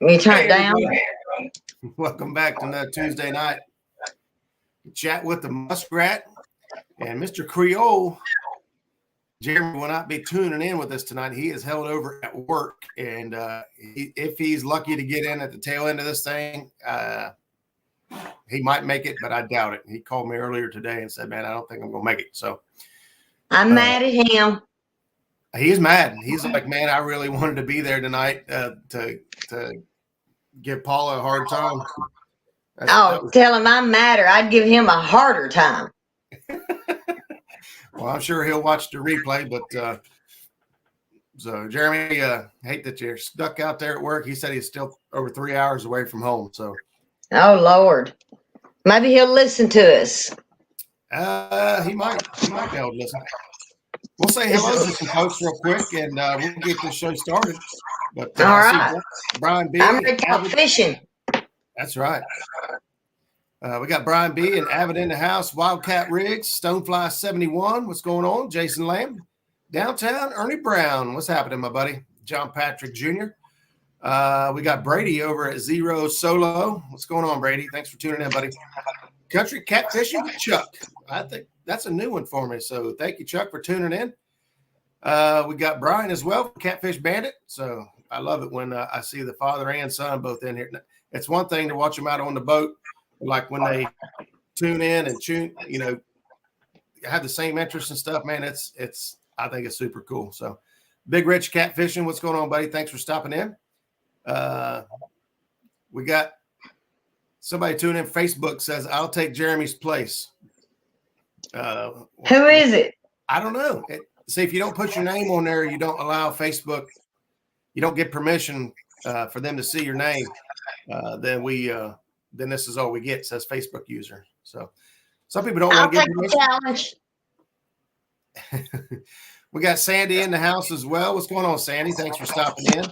You turn it down? Welcome back to another Tuesday night. Chat with the Muskrat and Mr. Creole. Jeremy will not be tuning in with us tonight. He is held over at work, and if he's lucky to get in at the tail end of this thing, he might make it, but I doubt it. He called me earlier today and said, man, I don't think I'm going to make it. So I'm mad at him. He's mad. He's like, man, I really wanted to be there tonight to give Paula a hard time. Tell him I'm madder. I'd give him a harder time. Well, I'm sure he'll watch the replay, but so Jeremy, hate that you're stuck out there at work. He said he's still over 3 hours away from home. So, oh Lord, maybe he'll listen to us. He might be able to listen. We'll say hello to some folks real quick, and we'll get this show started. But all right, Brian B. I'm ready catfishing. That's right. We got Brian B. and Avid in the house. Wildcat Riggs, Stonefly 71. What's going on? Jason Lamb, downtown. Ernie Brown. What's happening, my buddy? John Patrick Jr. We got Brady over at Zero Solo. What's going on, Brady? Thanks for tuning in, buddy. Country Catfishing with Chuck. I think that's a new one for me. So thank you, Chuck, for tuning in. We got Brian as well, Catfish Bandit. So I love it when I see the father and son both in here. It's one thing to watch them out on the boat, like when they tune in and have the same interest and stuff, man. I think it's super cool. So Big Rich Catfishing, what's going on, buddy? Thanks for stopping in. We got somebody tuning in. Facebook says, I'll take Jeremy's place. Who is it? I don't know. See, if you don't put your name on there, you don't allow Facebook, you don't get permission for them to see your name. Then this is all we get. It says Facebook user. So some people don't want to get permission. Challenge. We got Sandy in the house as well. What's going on, Sandy? Thanks for stopping in.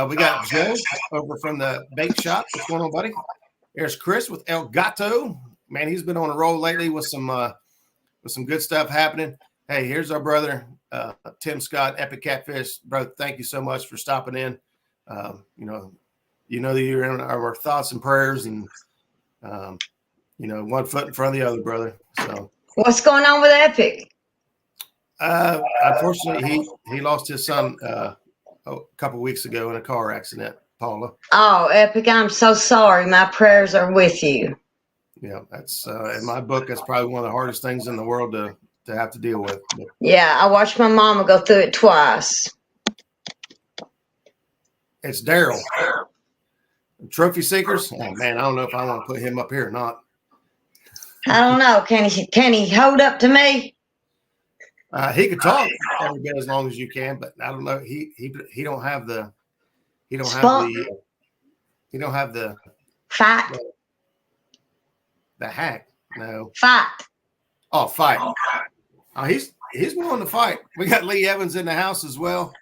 We got Joe over from the bake shop. What's going on, buddy? There's Chris with El Gato. Man, he's been on a roll lately with some good stuff happening. Hey, here's our brother, Tim Scott, Epic Catfish. Brother, thank you so much for stopping in. You know that you're in our thoughts and prayers, and one foot in front of the other, brother. So what's going on with Epic? Unfortunately, he lost his son a couple weeks ago in a car accident, Paula. Oh, Epic, I'm so sorry. My prayers are with you. Yeah, that's in my book. That's probably one of the hardest things in the world to have to deal with. But, yeah, I watched my mama go through it twice. It's Daryl. Trophy Seekers. Oh man, I don't know if I want to put him up here or not. I don't know. Can he hold up to me? He could talk every bit as long as you can, but I don't know. He don't have the fight. The hack. No. Fight. Oh, fight. He's willing to fight. We got Lee Evans in the house as well.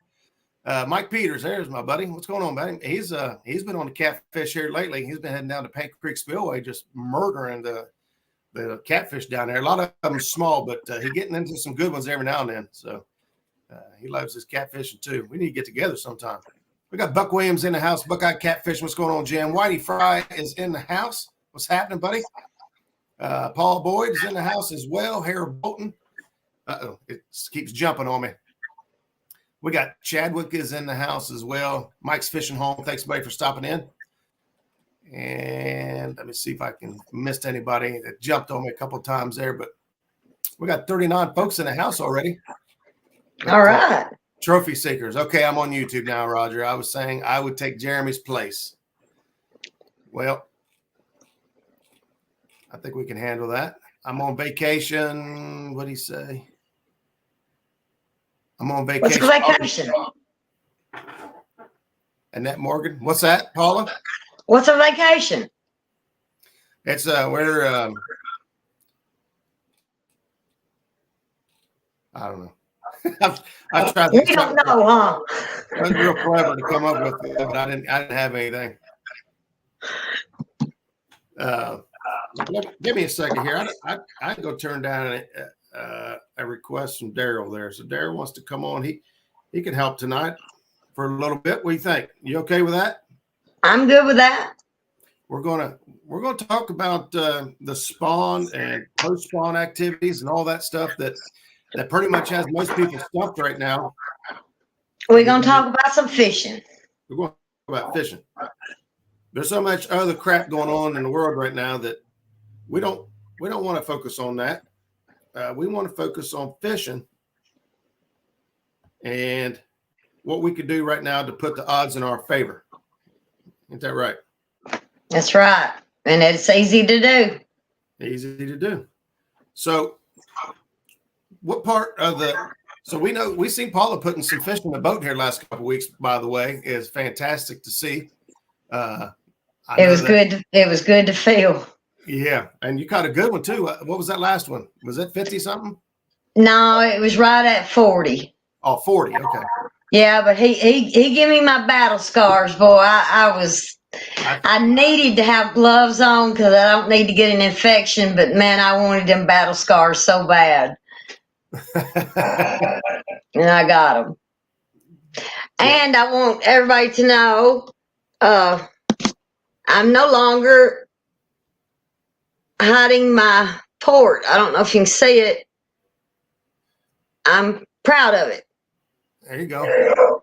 Mike Peters, there's my buddy. What's going on, buddy? He's been on the catfish here lately. He's been heading down to Paint Creek Spillway, just murdering the catfish down there. A lot of them small, but he's getting into some good ones every now and then. So he loves his catfishing too. We need to get together sometime. We got Buck Williams in the house. Buckeye Catfish. What's going on, Jim? Whitey Fry is in the house. What's happening, buddy? Paul Boyd is in the house as well. Harold Bolton. Uh-oh, it keeps jumping on me. We got Chadwick is in the house as well. Mike's Fishing Home. Thanks, buddy, for stopping in. And let me see if I can missed anybody that jumped on me a couple of times there. But we got 39 folks in the house already. All right. Trophy Seekers. Okay, I'm on YouTube now, Roger. I was saying I would take Jeremy's place. Well, I think we can handle that. I'm on vacation. What did he say? I'm on vacation. What's vacation? Annette Morgan. What's that, Paula? What's a vacation? It's we're I don't know. I've tried. You don't know, huh? I was real clever to come up with it, but I didn't have anything. Give me a second here. I go turn down a request from Daryl there. So Daryl wants to come on. He can help tonight for a little bit. What do you think? You okay with that? I'm good with that. We're gonna talk about the spawn and post spawn activities and all that stuff that pretty much has most people stumped right now. We're gonna talk about some fishing. We're going to talk about fishing. There's so much other crap going on in the world right now that we don't want to focus on that. We want to focus on fishing and what we could do right now to put the odds in our favor. Ain't that right? That's right. And it's easy to do. Easy to do. So what part of so we seen Paula putting some fish in the boat here last couple of weeks, by the way. Is fantastic to see. It was good. It was good to feel. Yeah. And you caught a good one too. What was that last one? Was it 50 something? No, it was right at 40. Oh, 40. Okay. Yeah, but he gave me my battle scars, boy. I needed to have gloves on because I don't need to get an infection, but man, I wanted them battle scars so bad. And I got them. Yeah. And I want everybody to know I'm no longer hiding my port. I don't know if you can see it. I'm proud of it. There you go.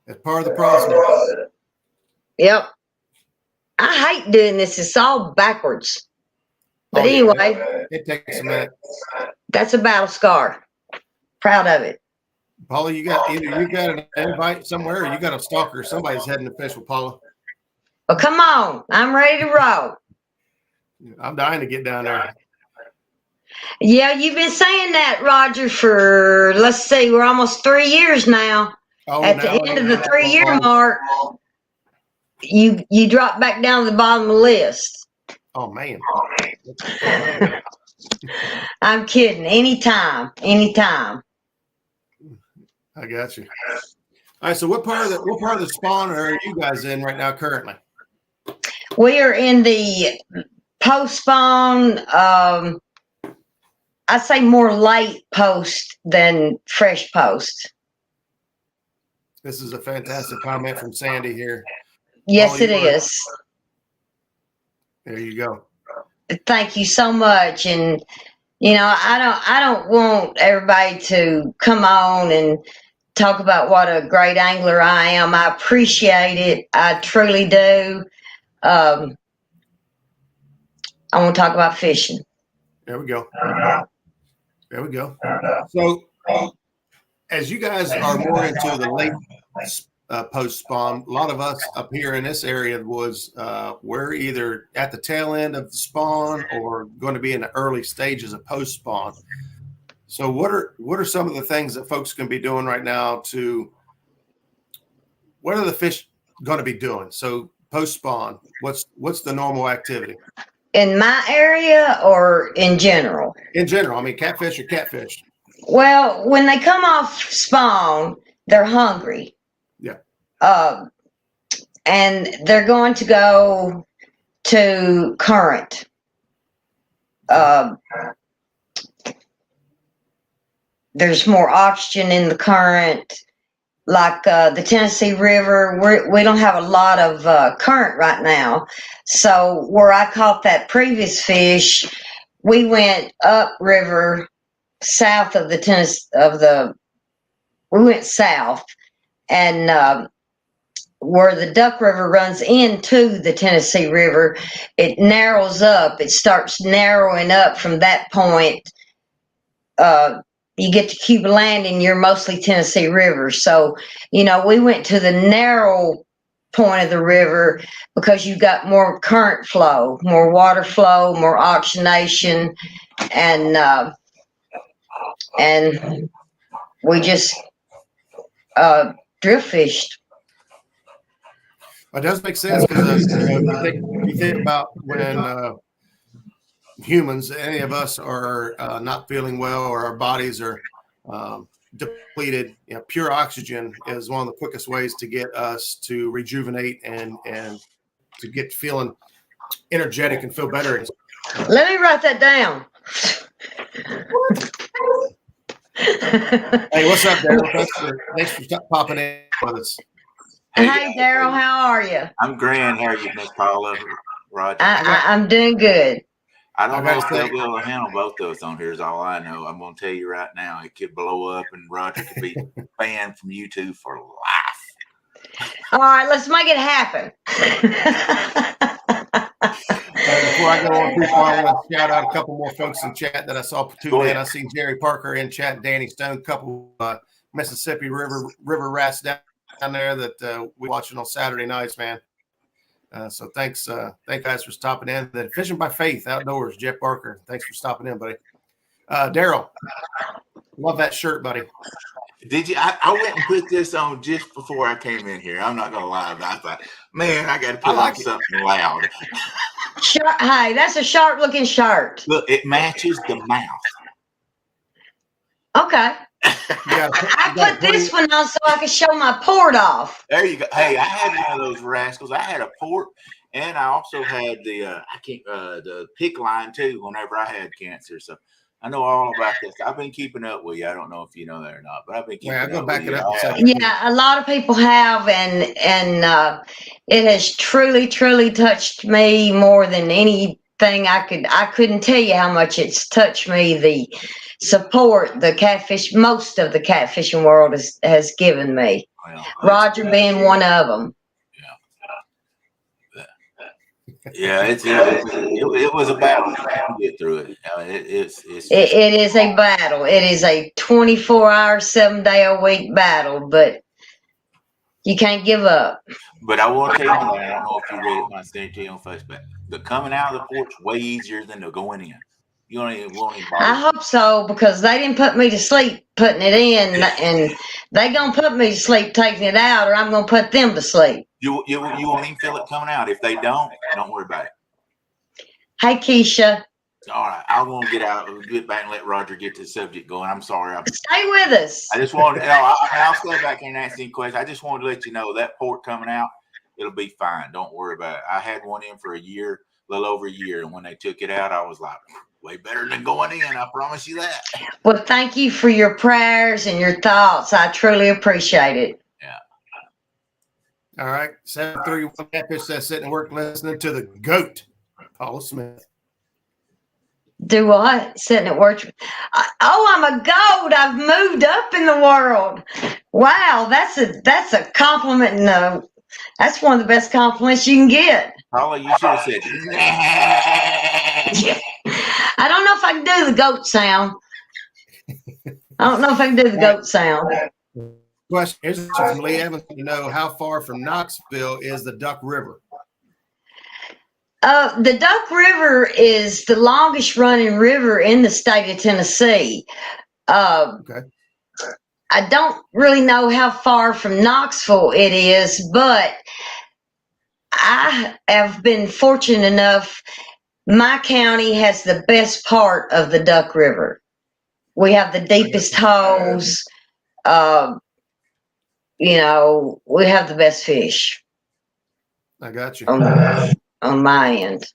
That's part of the process. Yep. I hate doing this. It's all backwards. But anyway. It takes a minute. That's a battle scar. Proud of it. Paula, either you got an invite somewhere or you got a stalker. Somebody's heading to fish with Paula. Well, come on. I'm ready to roll. I'm dying to get down there. Yeah, you've been saying that, Roger, for, let's see, we're almost 3 years now. At the end of the 3-year mark, you drop back down to the bottom of the list. Oh, man. I'm kidding. Anytime. I got you. All right. So what part of the spawn are you guys in right now currently? We are in the post spawn. I say more late post than fresh post. This is a fantastic comment from Sandy here. Yes, it is. There you go. Thank you so much. And I don't want everybody to come on and talk about what a great angler I am. I appreciate it. I truly do. I want to talk about fishing. There we go. So, as you guys are more into the late post spawn, a lot of us up here in this area we're either at the tail end of the spawn or going to be in the early stages of post spawn. So, what are some of the things that folks can be doing right now what are the fish going to be doing? So, post spawn, what's the normal activity? In my area or in general? In general. I mean, catfish or catfish. Well, when they come off spawn, they're hungry. Yeah. And they're going to go to current. There's more oxygen in the current. Like the Tennessee River, we don't have a lot of current right now. So where I caught that previous fish, we went up river south of we went south, and where the Duck River runs into the Tennessee River, it narrows up. It starts narrowing up from that point. You get to Cuba Landing, you're mostly Tennessee River. So, we went to the narrow point of the river because you got more current flow, more water flow, more oxygenation, and we just drift fished. It does make sense because you think about when humans, any of us are not feeling well or our bodies are depleted. Pure oxygen is one of the quickest ways to get us to rejuvenate and to get feeling energetic and feel better. Let me write that down. Hey, what's up, Darryl? Thanks for popping in with us. Hey, Daryl, how are you? I'm grand. How are you, Miss Paula? Roger. I'm doing good. I don't know if they'll be able to handle both of us on here is all I know. I'm going to tell you right now, it could blow up and Roger could be banned from YouTube for life. All right, let's make it happen. Before I go on too far, I want to shout out a couple more folks in chat that I saw tune in. I seen Jerry Parker in chat, Danny Stone, a couple Mississippi River rats down there that we watching on Saturday nights, man. So thanks guys for stopping in. The Fishing by Faith Outdoors, Jeff Barker. Thanks for stopping in, buddy. Daryl, love that shirt, buddy. Did you? I went and put this on just before I came in here. I'm not gonna lie about it. I thought, man, I got to put on something loud. Hey, that's a sharp looking shirt. Look, it matches the mouth. Okay. I put this one on so I could show my port off. There you go. Hey, I had one of those rascals. I had a port, and I also had the pick line too. Whenever I had cancer, so I know all about this. I've been keeping up with you. I don't know if you know that or not, but I've been keeping up with you. Yeah, a lot of people have, and it has truly touched me more than anything I couldn't tell you how much it's touched me. The support most of the catfishing world has given me. Well, Roger being one of them. Yeah, it was a battle to get through it. It is a battle. It is a 24-hour, 7-day-a-week battle, but you can't give up. But I will tell you, I don't know if you read it when I sent it to you on Facebook. The coming out of the port's way easier than the going in. You won't even bother. I hope so, because they didn't put me to sleep putting it in, and they gonna put me to sleep taking it out, or I'm gonna put them to sleep. You won't even feel it coming out. If they don't worry about it. Hey, Keisha. All right, I won't get back and let Roger get the subject going. I'm sorry. Stay with us. I just wanted, I'll stay back here and answer any questions. I just wanted to let you know that port coming out, it'll be fine. Don't worry about it. I had one in for a little over a year, and when they took it out, I was like, way better than going in. I promise you that. Well, thank you for your prayers and your thoughts. I truly appreciate it. Yeah. All right. 731 Catfish says sitting and work listening to the GOAT, Paula Smith. Do what? Sitting at work. I'm a goat. I've moved up in the world. Wow, that's a compliment. No, that's one of the best compliments you can get. Paula, you should have said. I don't know if I can do the goat sound. Question. Here's from Lee Evans to know how far from Knoxville is the Duck River. The Duck River is the longest running river in the state of Tennessee. Okay. I don't really know how far from Knoxville it is, but I have been fortunate enough. My county has the best part of the Duck River. We have the deepest holes. We have the best fish. I got you. On my end.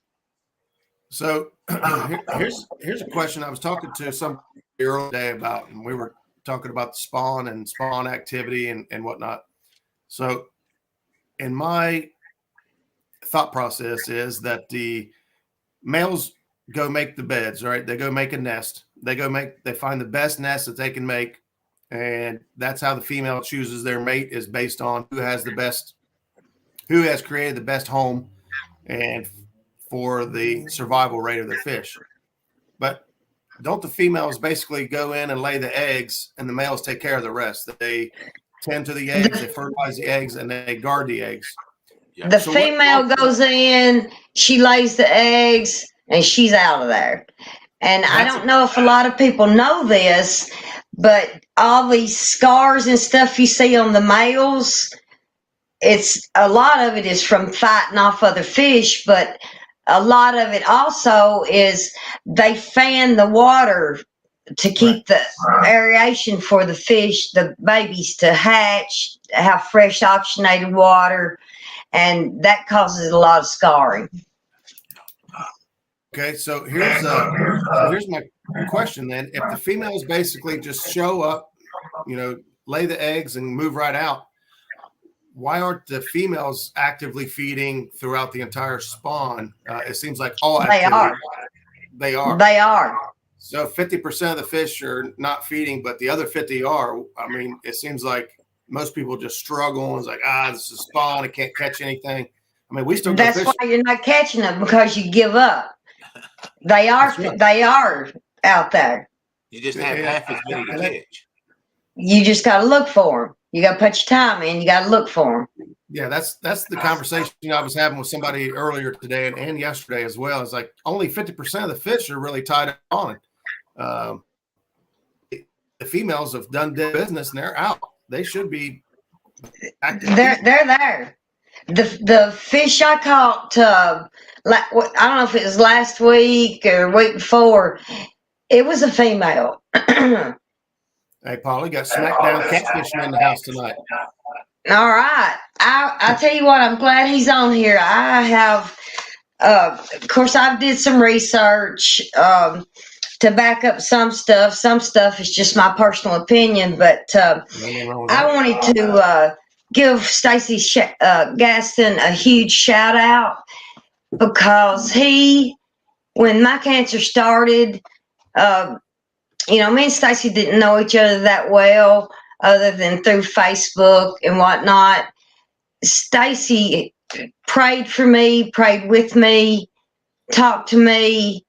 So here's a question I was talking to somebody earlier today about, and we were talking about the spawn and spawn activity and whatnot. So in my thought process is that the males go make the beds, right? They go make a nest. They find the best nest that they can make. And that's how the female chooses their mate, is based on who has created the best home and for the survival rate of their fish. But don't the females basically go in and lay the eggs and the males take care of the rest? They tend to the eggs, they fertilize the eggs, and they guard the eggs. Yeah. The female goes in, she lays the eggs, and she's out of there. And I don't know if a lot of people know this, but all these scars and stuff you see on the males, a lot of it is from fighting off other fish, but a lot of it also is they fan the water to keep the aeration for the fish, the babies to hatch, have fresh oxygenated water, and that causes a lot of scarring. Okay, so here's my question then. If the females basically just show up, lay the eggs and move right out, why aren't the females actively feeding throughout the entire spawn? It seems like all activity. They are. They are. So 50% of the fish are not feeding, but the other 50 are. I mean, it seems like most people just struggle. It's like, this is spawn. I can't catch anything. I mean, we still go That's fishing. why you're not catching them, because you give up. They are. Right. They are out there. You just have half as many to catch. You just got to look for them. You got to put your time in. You got to look for them. Yeah, that's the conversation I was having with somebody earlier today and yesterday as well. It's like only 50% of the fish are really tied on. The females have done their business and they're out. They should be active. They're there. The fish I caught, I don't know if it was last week or week before, it was a female. Hey, Paula, got smacked down catfishing in the house tonight. All right. I tell you what, I'm glad he's on here. I have, of course, I did some research to back up some stuff. Some stuff is just my personal opinion, but I wanted to give Stacey Gaston a huge shout out, because when my cancer started, me and Stacey didn't know each other that well, other than through Facebook and whatnot. Stacey prayed for me, prayed with me, talked to me,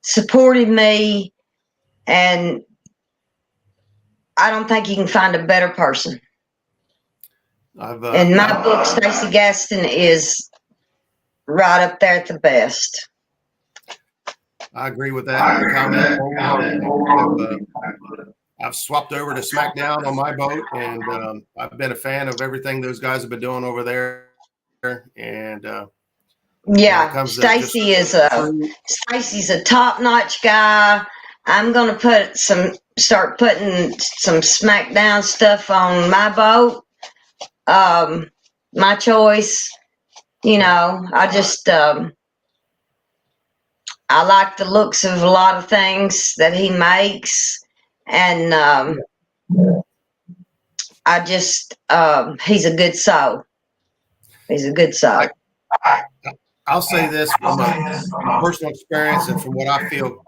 supported me, and I don't think you can find a better person. In my book, Stacey Gaston is right up there at the best. I agree with that comment. I've swapped over to SmackDown on my boat, and I've been a fan of everything those guys have been doing over there. And yeah, Stacey's a top-notch guy. I'm gonna start putting some SmackDown stuff on my boat. My choice. I just I like the looks of a lot of things that he makes, and I just he's a good soul. He's a good soul. I'll say this from a personal experience and from what I feel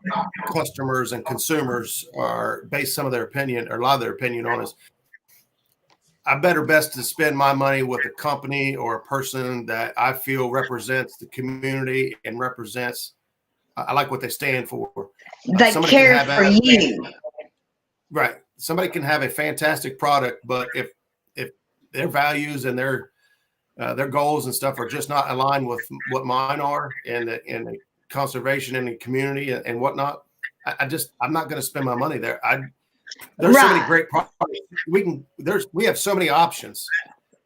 customers and consumers are base some of their opinion or a lot of their opinion on is I better best to spend my money with a company or a person that I feel represents the community and represents. I like what they stand for. They care for you. Right. Somebody can have a fantastic product, but if their values and their goals and stuff are just not aligned with what mine are and the conservation and the community and whatnot, I'm not going to spend my money there. There's so many great products. We have so many options.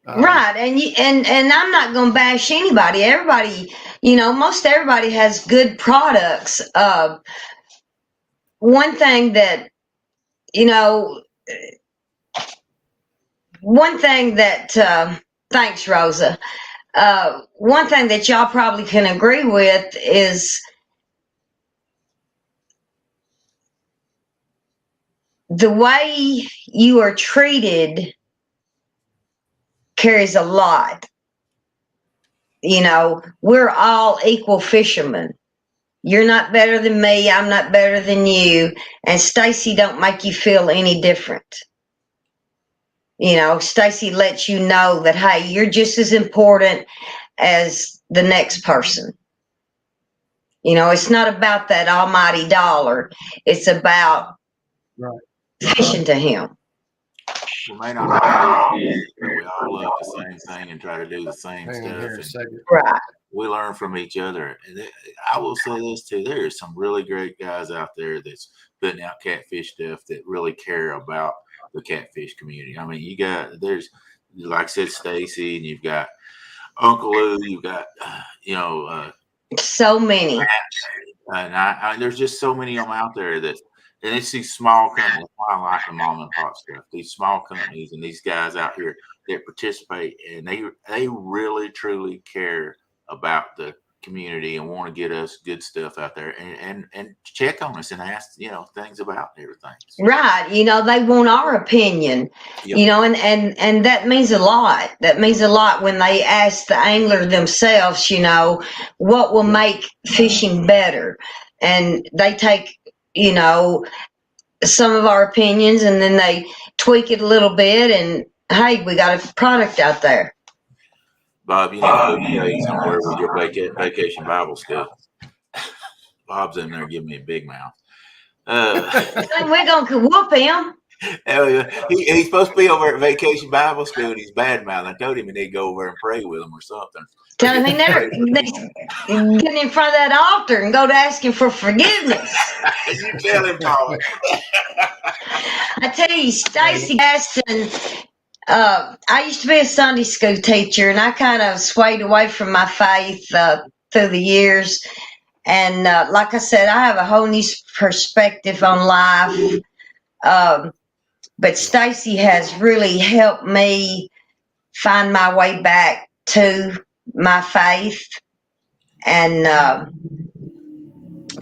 Right. And I'm not going to bash anybody. Everybody, most everybody has good products. One thing that, thanks, Rosa. One thing that y'all probably can agree with is the way you are treated carries a lot. We're all equal fishermen. You're not better than me. I'm not better than you. And Stacey don't make you feel any different. Stacey lets you know that, hey, you're just as important as the next person. It's not about that almighty dollar. It's about fishing to him. We may not agree, but we all love the same thing and try to do the same stuff. Right. We learn from each other. And I will say this too: there are some really great guys out there that's putting out catfish stuff that really care about the catfish community. I mean, there's, like I said, Stacey, and you've got Uncle Lou, you've got, so many. And there's just so many of them out there and it's these small companies. I like the mom and pop stuff. These small companies and these guys out here that participate, and they really truly care about the community and want to get us good stuff out there and check on us and ask, things about everything. Right. They want our opinion, Yep. and that means a lot. That means a lot when they ask the angler themselves, what will make fishing better. And they take, some of our opinions and then they tweak it a little bit and hey, we got a product out there. Bob, you need to put me somewhere with your vacation Bible school. Bob's in there giving me a big mouth. We're going to whoop him. He's supposed to be over at Vacation Bible School and he's bad mouth. I told him he need to go over and pray with him or something. Tell him he never get in front of that altar and go to asking for forgiveness. You tell him, Paula. I tell you, Stacy Gaston, I used to be a Sunday school teacher and I kind of swayed away from my faith through the years. And like I said, I have a whole new perspective on life. But Stacy has really helped me find my way back to my faith. And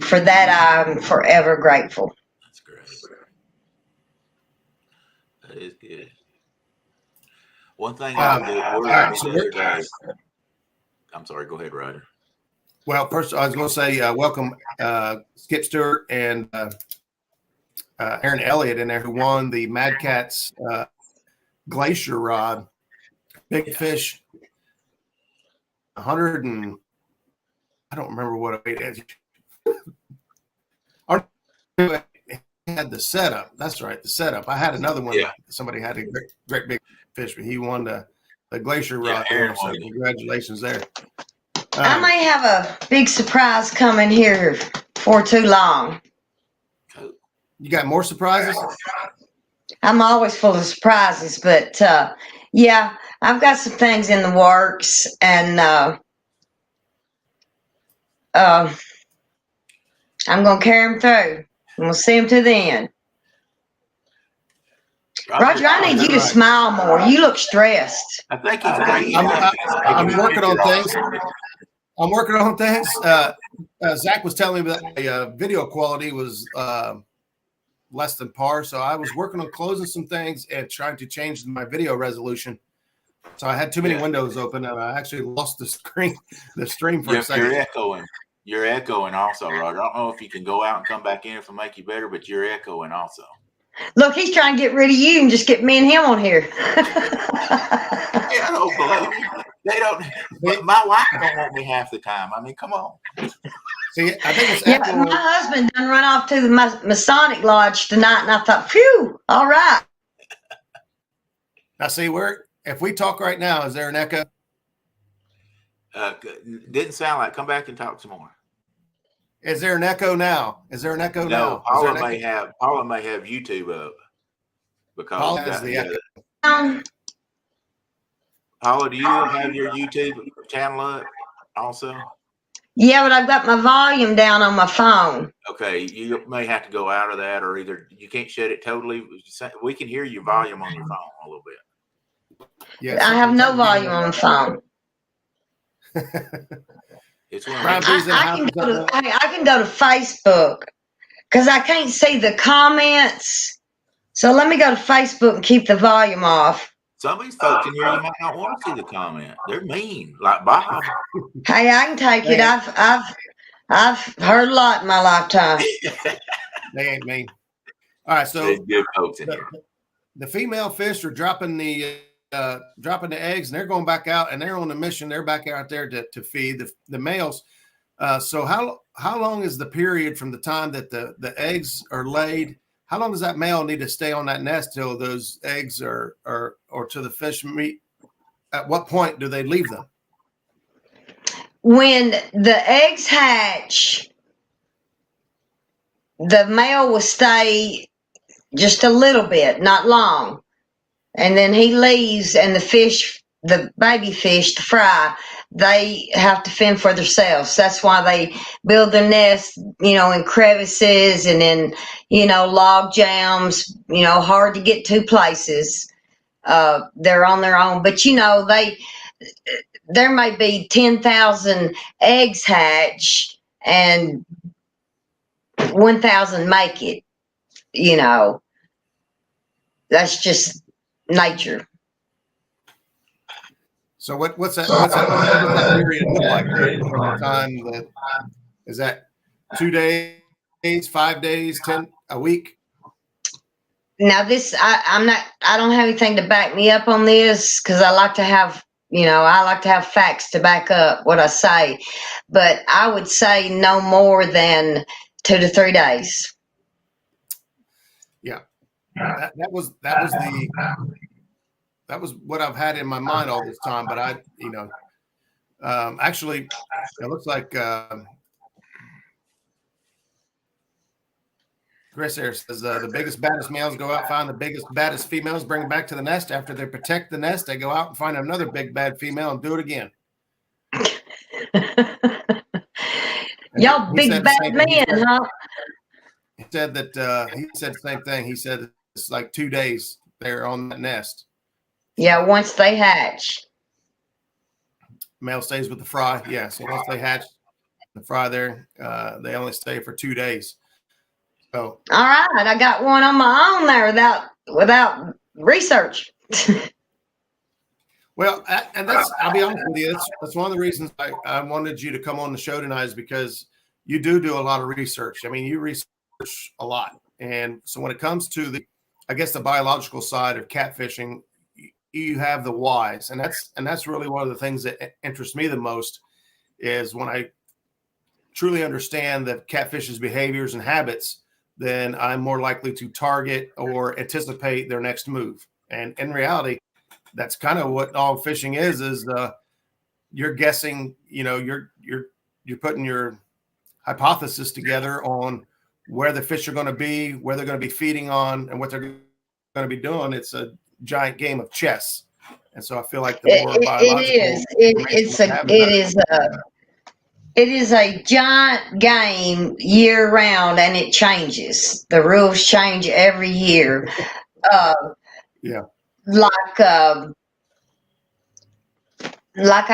for that, I'm forever grateful. That's great. That is good. One thing I'm sorry, go ahead, Ryder. Well, first, I was going to say welcome Skip Stewart and Aaron Elliott in there who won the Mad Catz Glacier Rod. Big fish, 100 and I don't remember what it is. Had the setup. That's right, the setup. I had another one. Yeah. Somebody had a great big fish, but he won the Glacier Rod there. So congratulations there. I may have a big surprise coming here for too long. You got more surprises? I'm always full of surprises, but yeah, I've got some things in the works, and I'm going to carry them through. And we'll see them to the end. Roger, I need you to smile more. You look stressed. I think I'm working on things. I'm working on things. Zach was telling me that the video quality was less than par, so I was working on closing some things and trying to change my video resolution. So I had too many windows open, and I actually lost the stream for a second. You're echoing also, Roger. I don't know if you can go out and come back in if it'll make you better, but you're echoing also. Look, he's trying to get rid of you and just get me and him on here. I don't believe me. They don't. My wife don't want me half the time. I mean, come on. See, I think it's my husband done run off to the Masonic Lodge tonight, and I thought, phew, all right. Now, see, if we talk right now, is there an echo? Didn't sound like. Come back and talk some more. Is there an echo now? No, Paula may have YouTube up because Paula has the echo. Paula, do you have your YouTube channel up also? Yeah, but I've got my volume down on my phone. Okay, you may have to go out of that, or either you can't shut it totally. We can hear your volume on your phone a little bit. Yes, I have no volume on the phone. It's one I can go to Facebook because I can't see the comments. So let me go to Facebook and keep the volume off. Some of these folks in here, you might not want to see the comment. They're mean, like Bob. Hey, I can take it. I've heard a lot in my lifetime. They ain't mean. All right, so good folks in here. The female fish are dropping the eggs, and they're going back out, and they're on a mission. They're back out there to feed the males. So how long is the period from the time that the eggs are laid? How long does that male need to stay on that nest till those eggs or to the fish meet? At what point do they leave them? When the eggs hatch, the male will stay just a little bit, not long. And then he leaves, and the baby fish, the fry, they have to fend for themselves. That's why they build their nest, in crevices and in, log jams, hard to get to places. They're on their own. But, there may be 10,000 eggs hatch and 1,000 make it. That's just nature. So what's that period look like from the time that is that 2 days, 5 days, 10 a week? Now I don't have anything to back me up on this because I like to have facts to back up what I say, but I would say no more than 2 to 3 days. Yeah, that was what I've had in my mind all this time. But actually, it looks like Chris here says the biggest, baddest males go out, find the biggest, baddest females, bring them back to the nest. After they protect the nest, they go out and find another big, bad female and do it again. Y'all big bad men, huh? He said that he said the same thing. He said it's like 2 days they're on that nest. Yeah, once they hatch. Male stays with the fry. Yeah, so once they hatch the fry there, they only stay for 2 days. So all right, I got one on my own there without research. Well, and I'll be honest with you, that's one of the reasons I wanted you to come on the show tonight is because you do a lot of research. I mean, you research a lot. And so when it comes to the biological side of catfishing, you have the whys. And that's really one of the things that interests me the most is when I truly understand the catfish's behaviors and habits, then I'm more likely to target or anticipate their next move. And in reality, that's kind of what all fishing is you're guessing, you're putting your hypothesis together on where the fish are going to be, where they're going to be feeding on, and what they're going to be doing. It's a giant game of chess. And so I feel like the more biological it is a giant game year round, and it changes. The rules change every year. Yeah. Like I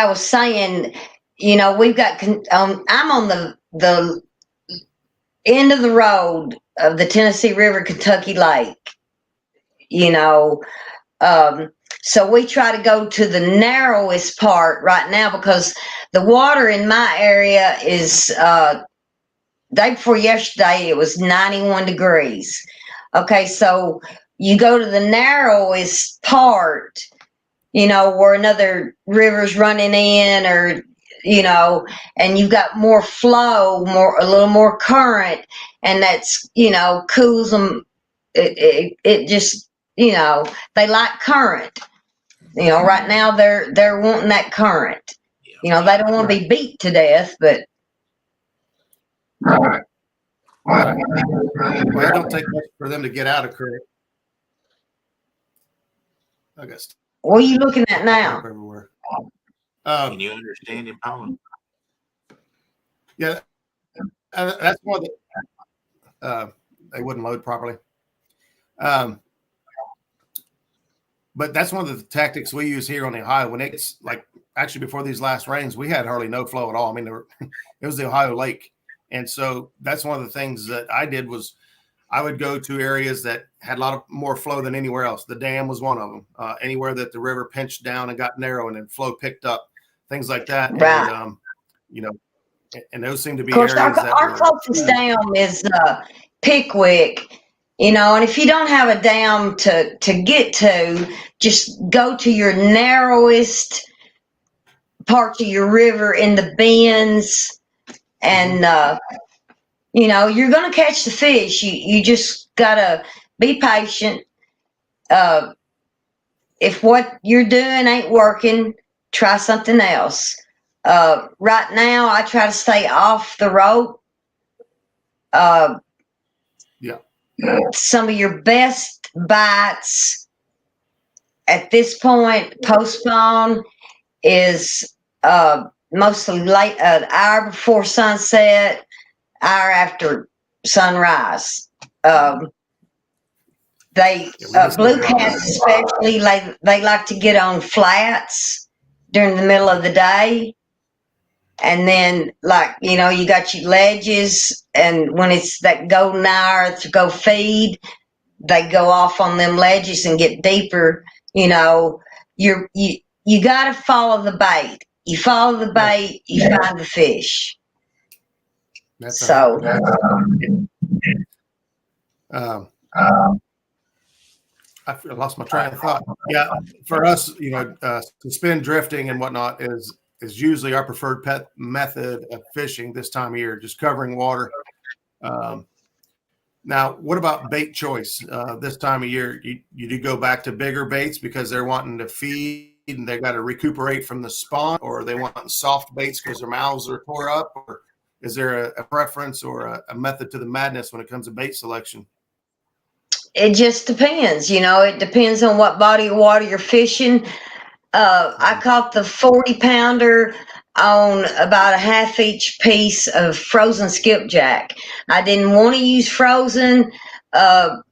was saying, we've got. I'm on the end of the road of the Tennessee River, Kentucky Lake. So we try to go to the narrowest part right now because the water in my area is. Day before yesterday, it was 91 degrees. Okay, so you go to the narrowest part, where another river's running in or, and you've got more flow, a little more current, and that's, cools them. It just, they like current. Right now they're wanting that current. They don't want to be beat to death, but. Well, it don't take much for them to get out of current. I guess. What are you looking at now? Everywhere. Can you understand him, Paula? Yeah, that's one that they wouldn't load properly. But that's one of the tactics we use here on the Ohio. When it's like actually before these last rains, we had hardly no flow at all. I mean, it was the Ohio Lake. And so that's one of the things that I did was I would go to areas that had a lot of more flow than anywhere else. The dam was one of them. Anywhere that the river pinched down and got narrow and then flow picked up, things like that. Right. And, and those seem to be of course, areas our closest dam is Pickwick. And if you don't have a dam to get to, just go to your narrowest parts of your river in the bends. And, you're going to catch the fish. You just got to be patient. If what you're doing ain't working, try something else. Right now, I try to stay off the rope. Some of your best bites at this point, postpone, is mostly late, an hour before sunset, hour after sunrise. Blue cats especially, they like to get on flats during the middle of the day. And then, like, you know, you got your ledges, and when it's that golden hour to go feed, they go off on them ledges and get deeper. You know, you got to follow the bait. You follow the bait, you find the fish. That's So, I lost my train of thought. Yeah, for us, you know, suspend drifting and whatnot is usually our preferred method of fishing this time of year, just covering water. Now, what about bait choice? This time of year, you do go back to bigger baits because they're wanting to feed and they got to recuperate from the spawn, or they want soft baits because their mouths are tore up, or is there a preference or a method to the madness when it comes to bait selection? it just depends. You know, it depends on what body of water you're fishing. I caught the 40-pounder on about a half each piece of frozen skipjack. I didn't want to use frozen. My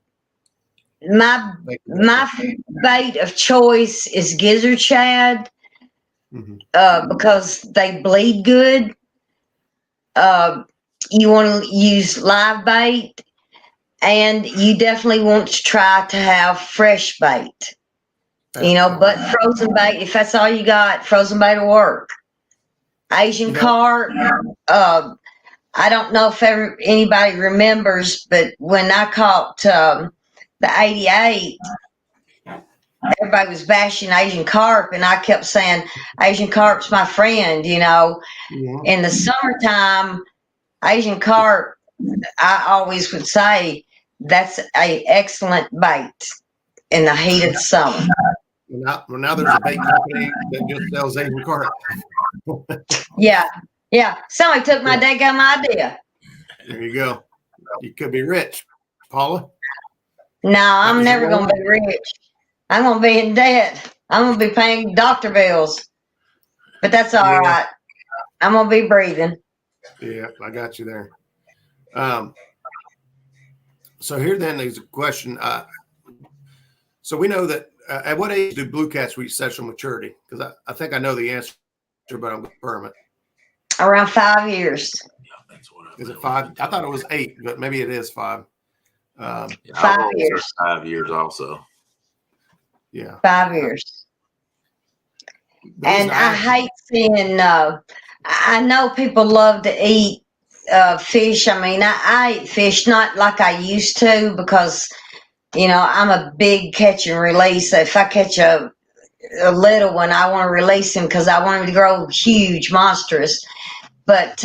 bait of choice is gizzard shad, because they bleed good. You want to use live bait, and you definitely want to try to have fresh bait. You know, but frozen bait, if that's all you got, frozen bait will work. Asian carp, I don't know if anybody remembers, but when I caught the 88, everybody was bashing Asian carp, and I kept saying, Asian carp's my friend, you know. In the summertime, Asian carp, I always would say, that's a excellent bait in the heat of the summer. Well, now there's a bait company that just sells Asian carp. Yeah. Somebody took my daggum idea. There you go. You could be rich, Paula. No, I'm never going to be rich. I'm going to be in debt. I'm going to be paying doctor bills. But that's all right. I'm going to be breathing. Yeah, I got you there. So here then is a question. So we know that at what age do blue cats reach sexual maturity? Because I think I know the answer, but I'm going to confirm it. Around 5 years. Yeah, that's what is it 5? I thought it was 8, but maybe it is 5. 5 years. 5 years also. Yeah. 5 years. And I hate seeing, I know people love to eat fish. I mean, I eat fish not like I used to, because, you know, I'm a big catch and release. If I catch a little one, I want to release him because I want him to grow huge, monstrous. But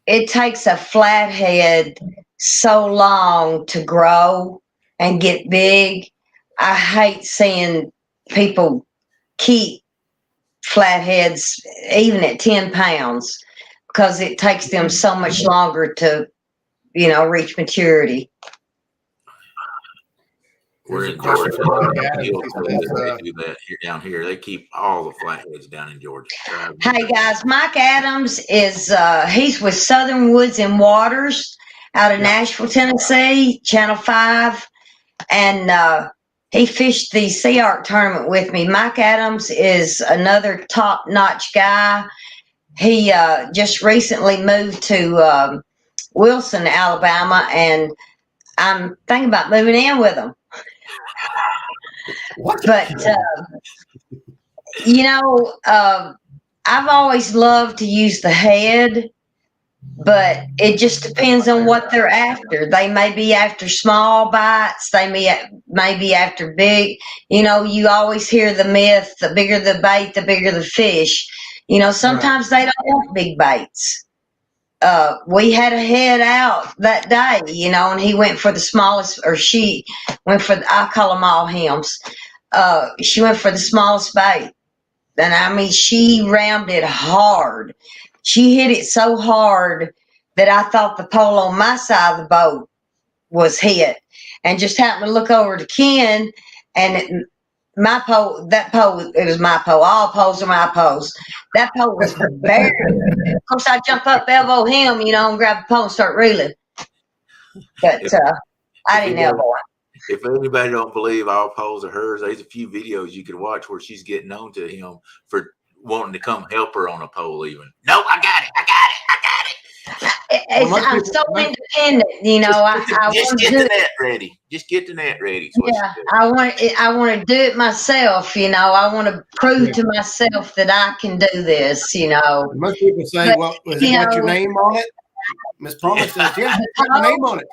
it takes a flathead so long to grow and get big. I hate seeing people keep flatheads even at 10 pounds, because it takes them so much longer to, you know, reach maturity. We're in Georgia. They do that here down here. They keep all the flatheads down in Georgia. Hey guys, Mike Adams is he's with Southern Woods and Waters out of Nashville, Tennessee, Channel 5, and he fished the Sea Arc tournament with me. Mike Adams is another top-notch guy. He just recently moved to Wilson, Alabama, and I'm thinking about moving in with him. But, you know, I've always loved to use the head, but it just depends on what they're after. They may be after small bites. They may be after big. You know, you always hear the myth, the bigger the bait, the bigger the fish. You know, sometimes they don't want big baits. We had a head out that day, you know, and he went for the smallest, or she went for, I call them all hymns. She went for the smallest bait. And I mean, she rammed it hard. She hit it so hard that I thought the pole on my side of the boat was hit, and just happened to look over to Ken, and my pole, that pole, it was my pole. All poles are my poles. That pole was buried. Of course, I jump up, elbow him, you know, and grab the pole and start reeling. But I didn't elbow him. If anybody don't believe all poles are hers, there's a few videos you can watch where she's getting on to him for wanting to come help her on a pole. Even no, I got it. I'm so independent, you know. I Just want to get do the it. net ready. Just get the net ready. Yeah, I want to do it myself. You know, I want to prove to myself that I can do this. You know. Most people say, But, "Well, has it got your name on it?" Miss Paula says, "Yeah, it's got my name on it."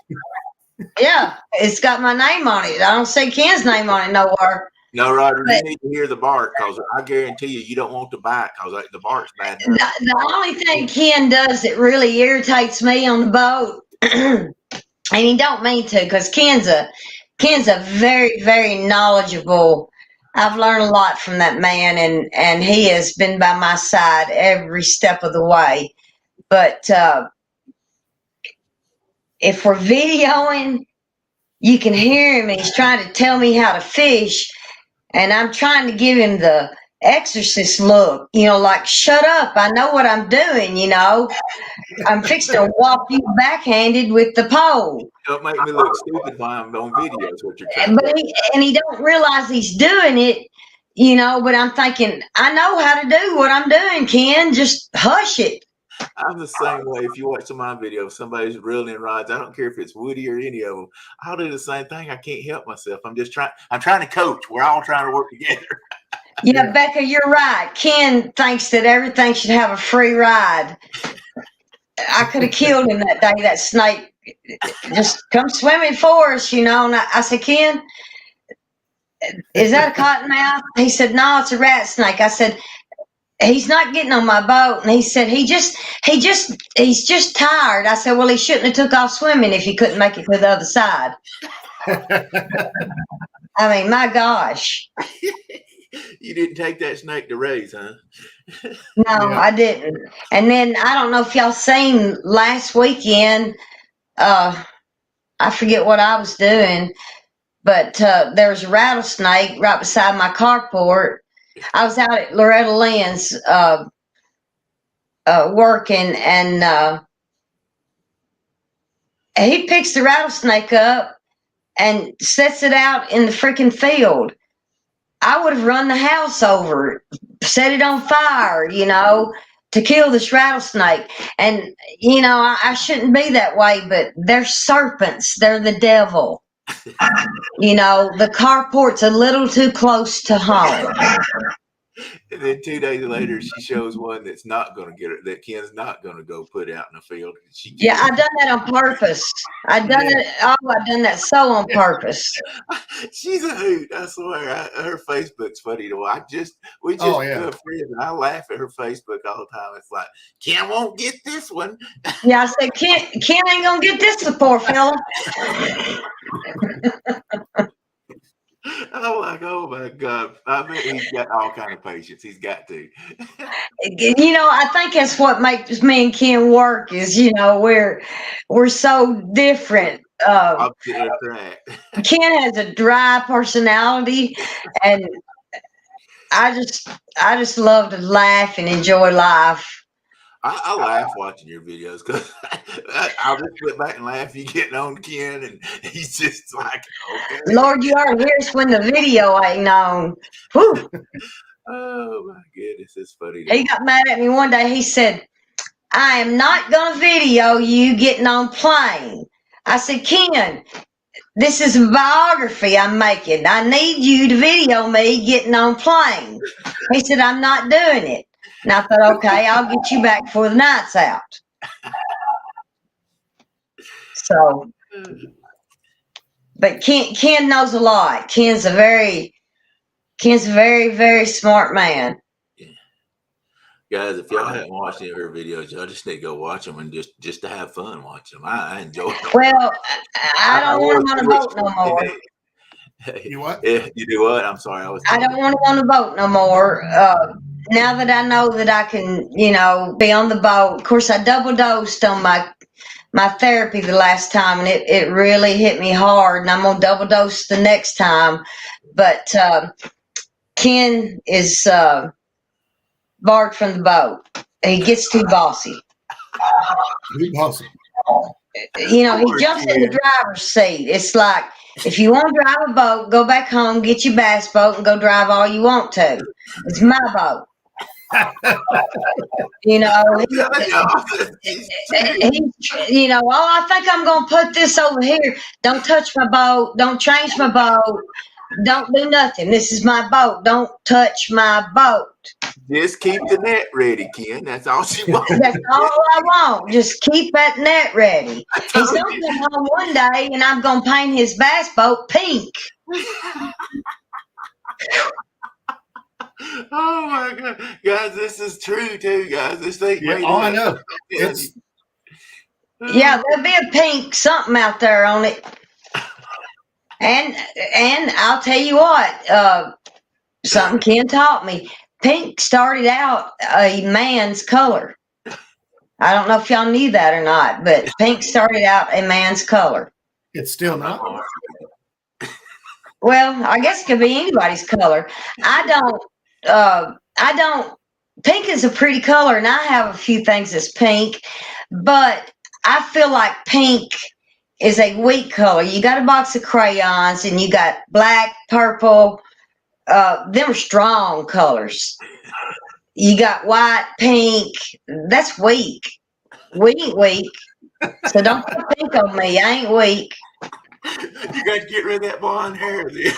Yeah, it's got my name on it. I don't see Ken's name on it nowhere. No, Roger, you need to hear the bark because I guarantee you don't want to bite because the bark's bad. The only thing Ken does that really irritates me on the boat, and he don't mean to, because Ken's a very, very knowledgeable. I've learned a lot from that man, and he has been by my side every step of the way. But if we're videoing, you can hear him. He's trying to tell me how to fish, and I'm trying to give him the exorcist look, you know, like, shut up, I know what I'm doing, you know. I'm fixing to whop you backhanded with the pole. Don't make me look stupid while I'm on video is what you're trying But to he don't realize he's doing it, you know, but I'm thinking, I know how to do what I'm doing, Ken. Just hush it. I'm the same way. If you watch some of my videos, somebody's reeling in rods. I don't care if it's Woody or any of them. I'll do the same thing. I can't help myself. I'm trying to coach. We're all trying to work together. Yeah, Becca, you're right. Ken thinks that everything should have a free ride. I could have killed him that day. That snake just come swimming for us, you know. And I said, Ken, is that a cottonmouth? He said, no, it's a rat snake. I said, he's not getting on my boat. And he said, he's just tired. I said, well, he shouldn't have took off swimming if he couldn't make it to the other side. I mean, my gosh. You didn't take that snake to raise, huh? No, yeah. I didn't. And then I don't know if y'all seen last weekend. I forget what I was doing, but there was a rattlesnake right beside my carport. I was out at Loretta Lynn's working, and he picks the rattlesnake up and sets it out in the freaking field. I would have run the house over, set it on fire, you know, to kill this rattlesnake. And, you know, I shouldn't be that way, but they're serpents. They're the devil. You know, the carport's a little too close to home. And then 2 days later, she shows one that's not going to get it, that Ken's not going to go put out in the field. Yeah, I done that on purpose. I've done that so on purpose. She's a hoot, I swear. Her Facebook's funny to watch. We just friends, and I laugh at her Facebook all the time. It's like, Ken won't get this one. Yeah, I said, Ken ain't gonna get this, the poor fella. I'm like, oh my God. I bet he's got all kind of patience. He's got to. You know, I think that's what makes me and Ken work is, you know, we're so different. Ken has a dry personality, and I just love to laugh and enjoy life. I laugh watching your videos because I'll just sit back and laugh. You getting on Ken, and he's just like, okay. Lord, you are here when the video ain't on. Whew. Oh my goodness, it's funny. He got mad at me one day. He said, I am not going to video you getting on plane. I said, Ken, this is a biography I'm making. I need you to video me getting on plane. He said, I'm not doing it. And I thought, okay, I'll get you back before the night's out. So, but Ken knows a lot. Ken's a very, very smart man. Yeah. Guys, if y'all haven't watched any of her videos, y'all just need to go watch them and just to have fun watching them. I enjoy them. Well, I don't want them on a boat no more. You what? You do what? I'm sorry. I don't want them on the boat no more. Now that I know that I can, you know, be on the boat. Of course, I double dosed on my therapy the last time, and it really hit me hard. And I'm gonna double dose the next time. But Ken is barred from the boat. He gets too bossy. Too bossy. You know, he jumps in the driver's seat. It's like If you want to drive a boat, go back home, get your bass boat, and go drive all you want to. It's my boat. You know, you know, oh, I think I'm going to put this over here. Don't touch my boat. Don't change my boat. Don't do nothing. This is my boat. Don't touch my boat. Just keep the net ready, Ken. That's all she wants. That's all I want. Just keep that net ready. He's going to come home one day and I'm going to paint his bass boat pink. Oh my God, guys, this is true too, guys. This thing. Yeah, I know. It's yeah, there'll be a pink something out there on it. And I'll tell you what, something Ken taught me. Pink started out a man's color. I don't know if y'all knew that or not, but pink started out a man's color. It's still not. Well, I guess it could be anybody's color. I don't. Pink is a pretty color, and I have a few things that's pink, but I feel like pink is a weak color. You got a box of crayons, and you got black, purple. Them are strong colors. You got white, pink. That's weak. We ain't weak. So don't put pink on me. I ain't weak. You got to get rid of that blonde hair then.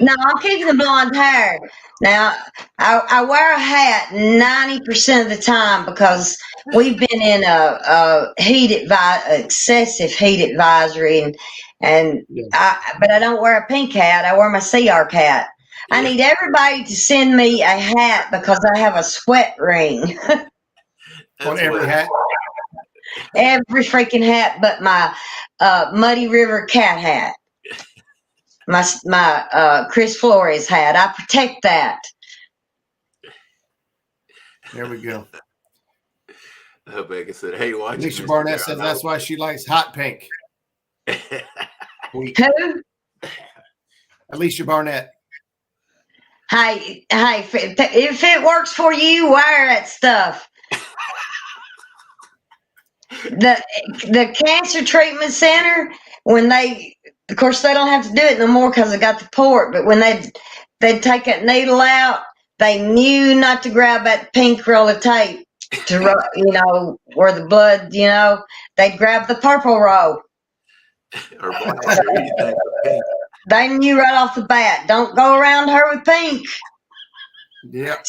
No, I'm keeping the blonde hair. Now, I wear a hat 90% of the time because we've been in a excessive heat advisory, but I don't wear a pink hat. I wear my Sea Arc hat. I need everybody to send me a hat because I have a sweat ring. On every hat. Every freaking hat but my Muddy River cat hat. My Chris Flores hat. I protect that. There we go. Becca said, "Hey, watch." Alicia Barnett says that's why she likes hot pink. Who? Alicia Barnett. Hey! If it works for you, wear that stuff. The cancer treatment center, when of course they don't have to do it no more because they got the port, but when they'd take that needle out, they knew not to grab that pink roll of tape to where the blood, they'd grab the purple roll. Or black, or anything but pink. They knew right off the bat, don't go around her with pink. Yeah.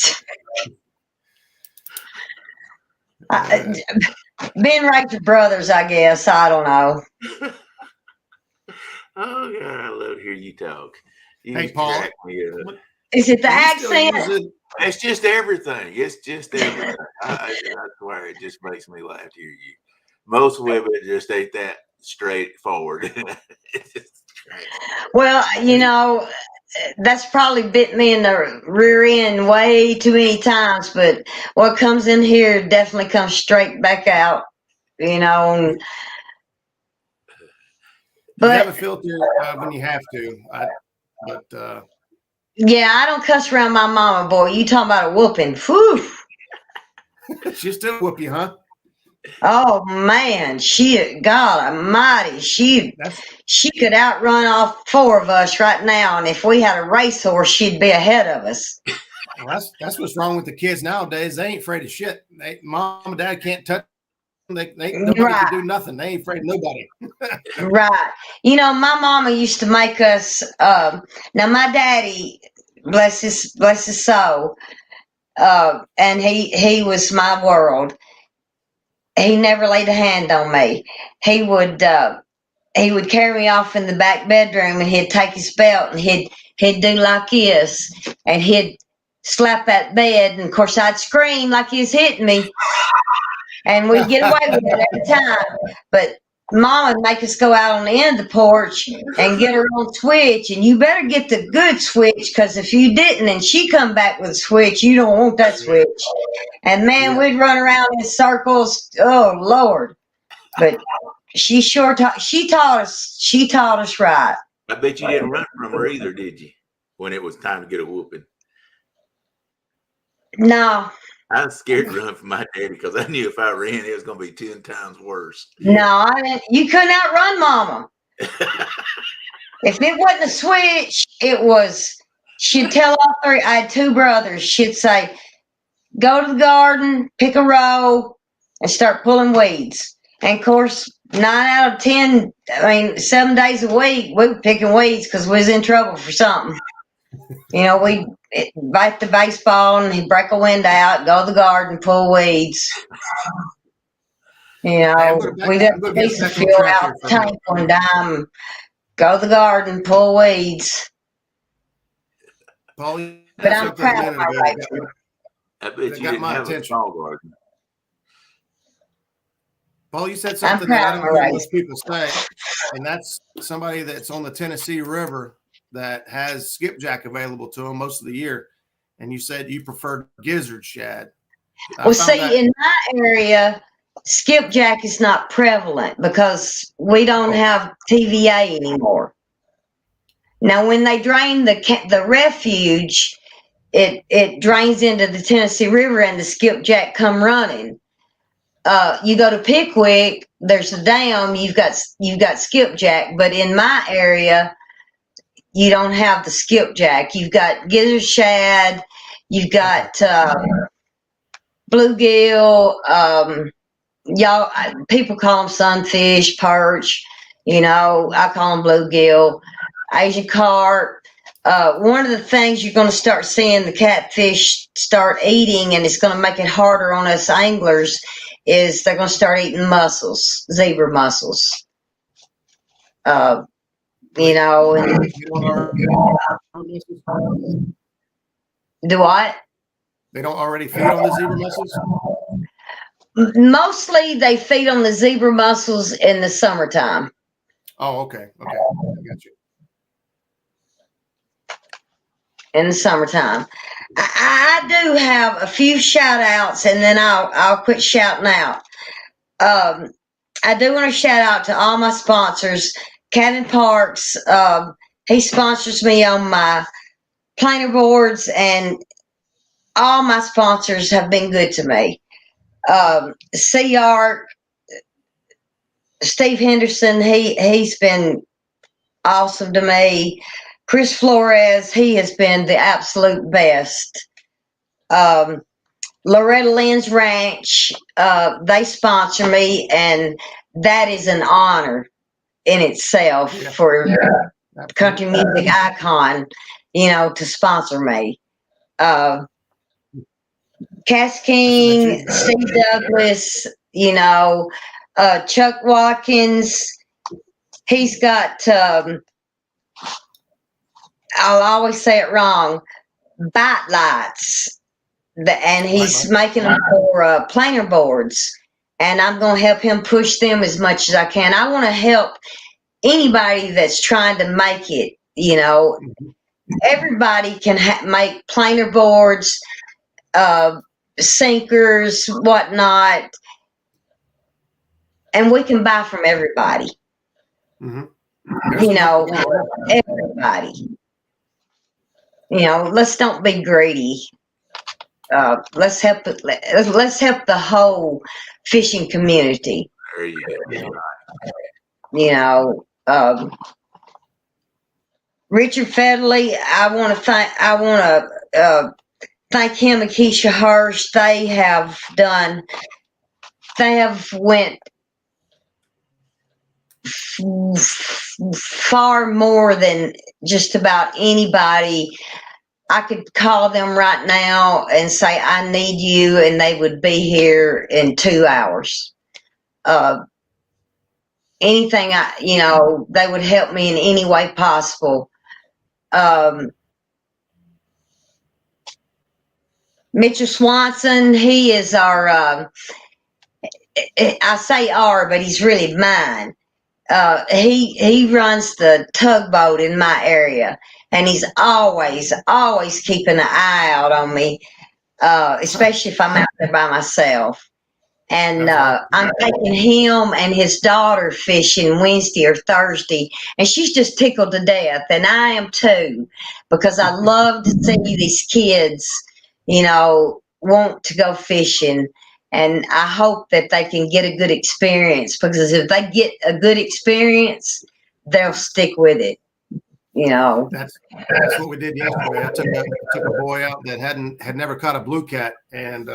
Being raised with brothers, I guess. I don't know. Oh God, I love to hear you talk. Hey, Paul. Is it the accent? It's just everything. It's just everything. I swear, it just makes me laugh to hear you. Most women just ain't that straightforward. Well, that's probably bit me in the rear end way too many times, but what comes in here definitely comes straight back out, But you have a filter when you have to. Yeah, I don't cuss around my mama, boy. You talking about a whooping. Whew. She'll still whoop you, huh? Oh man, God almighty, she could outrun all four of us right now, and if we had a racehorse, she'd be ahead of us. Well, that's what's wrong with the kids nowadays. They ain't afraid of shit. Mom and dad can't touch them. Nobody can do nothing. They ain't afraid of nobody. Right. My mama used to make us. Now my daddy, bless his soul, and he was my world. He never laid a hand on me. He would carry me off in the back bedroom, and he'd take his belt and he'd do like this, and he'd slap that bed, and of course I'd scream like he was hitting me, and we'd get away with it every time. But Mom would make us go out on the end of the porch and get her own switch, and you better get the good switch, because if you didn't and she come back with a switch, you don't want that switch. And man, we'd run around in circles. Oh Lord! But she taught us right. I bet you didn't run from her either, did you? When it was time to get a whooping. No. I was scared to run from my daddy because I knew if I ran, it was going to be 10 times worse. No, I didn't. You couldn't outrun Mama. If it wasn't a switch, it was. She'd tell all three. I had two brothers. She'd say, "Go to the garden, pick a row, and start pulling weeds." And of course, 9 out of 10, I mean, 7 days a week, we were picking weeds because we was in trouble for something. We'd bite the baseball and he'd break a window out, go to the garden, pull weeds. Hey, We got I'm a going to piece get of back on fuel track out here the for a minute. tank one time, go to the garden, pull weeds. Paul, you But said I'm something a proud of minute my ago wife. I bet that you got didn't my have a attention. small garden. Paul, you said I'm something that I proud of don't my hear wife. most people say, and that's somebody that's on the Tennessee River that has skipjack available to them most of the year. And you said you prefer gizzard shad. Well, see, in my area, skipjack is not prevalent because we don't have TVA anymore. Now, when they drain the refuge, it drains into the Tennessee River, and the skipjack come running. You go to Pickwick, there's a dam. You've got skipjack, but in my area, you don't have the skipjack. You've got gizzard shad. You've got bluegill. Y'all, people call them sunfish, perch. I call them bluegill, Asian carp. One of the things you're going to start seeing the catfish start eating, and it's going to make it harder on us anglers, is they're going to start eating mussels, zebra mussels. And do what? They don't already feed on the zebra mussels? Mostly they feed on the zebra mussels in the summertime. Oh, okay. I got you. In the summertime. I do have a few shout outs, and then I'll quit shouting out. I do want to shout out to all my sponsors. Kevin Parks, he sponsors me on my planer boards, and all my sponsors have been good to me. CR, Steve Henderson, he's been awesome to me. Chris Flores, he has been the absolute best. Loretta Lynn's Ranch, they sponsor me, and that is an honor in itself for a country music icon, to sponsor me. Cass King, Steve Douglas, Chuck Watkins. He's got, I'll always say it wrong, bite lights. And he's making them for planer boards. And I'm going to help him push them as much as I can. I want to help anybody that's trying to make it. Everybody can make planer boards, sinkers, whatnot, and we can buy from everybody. Everybody. Let's don't be greedy. Let's help the whole fishing community. There you go. Richard Federley, I want to thank him and Keisha Hirsch. They have went far more than just about anybody. I could call them right now and say, I need you, and they would be here in 2 hours. Anything, they would help me in any way possible. Mitchell Swanson, he is our, I say our, but he's really mine. He runs the tugboat in my area, and he's always keeping an eye out on me, especially if I'm out there by myself. And I'm taking him and his daughter fishing Wednesday or Thursday, and she's just tickled to death, and I am too, because I love to see these kids, want to go fishing. And I hope that they can get a good experience, because if they get a good experience, they'll stick with it. you know. That's what we did yesterday. I took a boy out that had never caught a blue cat, and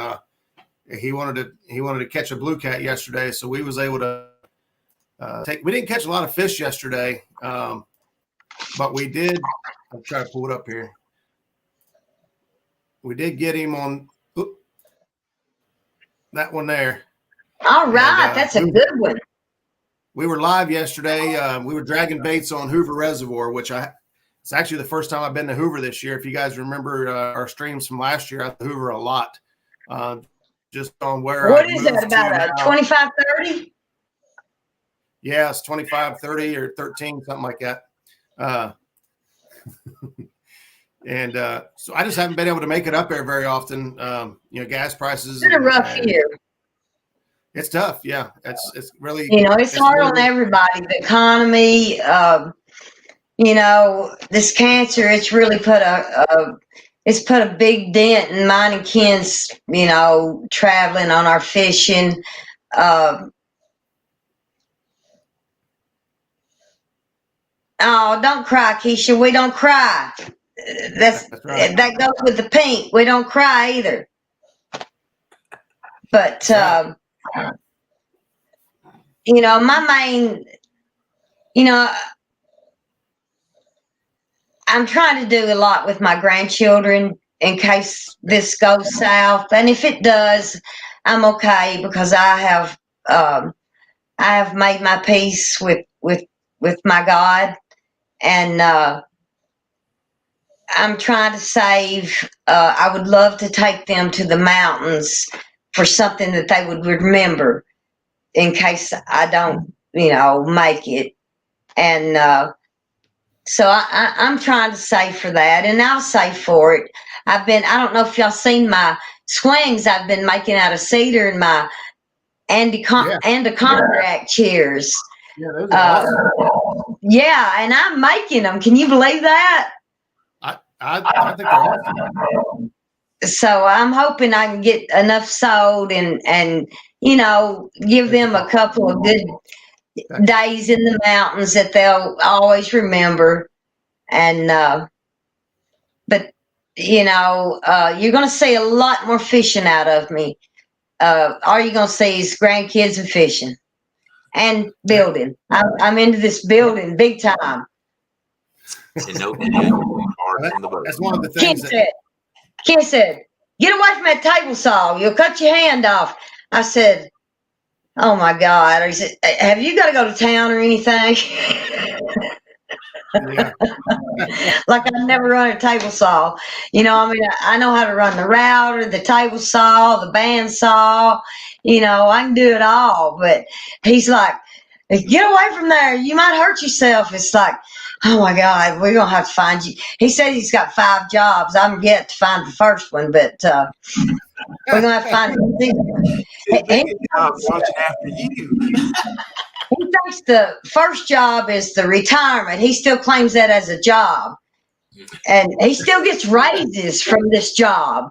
he wanted to catch a blue cat yesterday. So we was able to we didn't catch a lot of fish yesterday, but we did. I'll try to pull it up here. We did get him on that one there. All right, that's a good one. We were live yesterday. We were dragging baits on Hoover Reservoir, which it's actually the first time I've been to Hoover this year. If you guys remember our streams from last year, I Hoover a lot. Just on where what is that, about a 25, 30? Yeah, it's 25, 30 or 13, something like that. And so I just haven't been able to make it up there very often. Gas prices. It's been a rough year. It's tough. Yeah, it's really, it's hard on everybody. The economy, this cancer, it's really put a big dent in mine and Ken's, traveling on our fishing. Oh, don't cry, Keisha. We don't cry. That's right. That goes with the pink. We don't cry either. But my main, I'm trying to do a lot with my grandchildren in case this goes south, and if it does, I'm okay because I have made my peace with my God, and I'm trying to save. I would love to take them to the mountains for something that they would remember in case I don't, make it. And so I'm trying to save for that, and I'll save for it. I don't know if y'all seen my swings I've been making out of cedar and my Anaconda chairs. Yeah, those are awesome. Yeah, and I'm making them. Can you believe that? I think they're awesome. So I'm hoping I can get enough sold and give them a couple of good days in the mountains that they'll always remember. And but you're going to see a lot more fishing out of me. All you're going to see is grandkids and fishing and building. I'm into this building big time. That's one of the things. Ken said, "Get away from that table saw. You'll cut your hand off." I said, "Oh my God." He said, "Have you got to go to town or anything?" Yeah. Like I've never run a table saw. I know how to run the router, the table saw, the band saw. I can do it all. But he's like, "Get away from there. You might hurt yourself." It's like, oh my God, we're going to have to find you. He said he's got 5 jobs. I'm yet to find the first one, but we're going to have to find him. Watching after you. He thinks the first job is the retirement. He still claims that as a job. And he still gets raises from this job.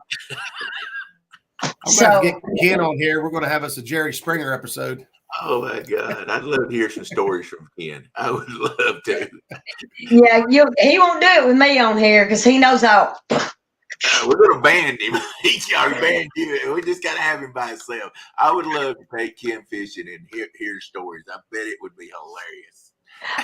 I'm going to get Ken on here. We're going to have us a Jerry Springer episode. Oh my God. I'd love to hear some stories from Ken. I would love to. Yeah, he won't do it with me on here because he knows how. We're going to ban him. He's already banned you. We just got to have him by himself. I would love to take Ken fishing and hear stories. I bet it would be hilarious.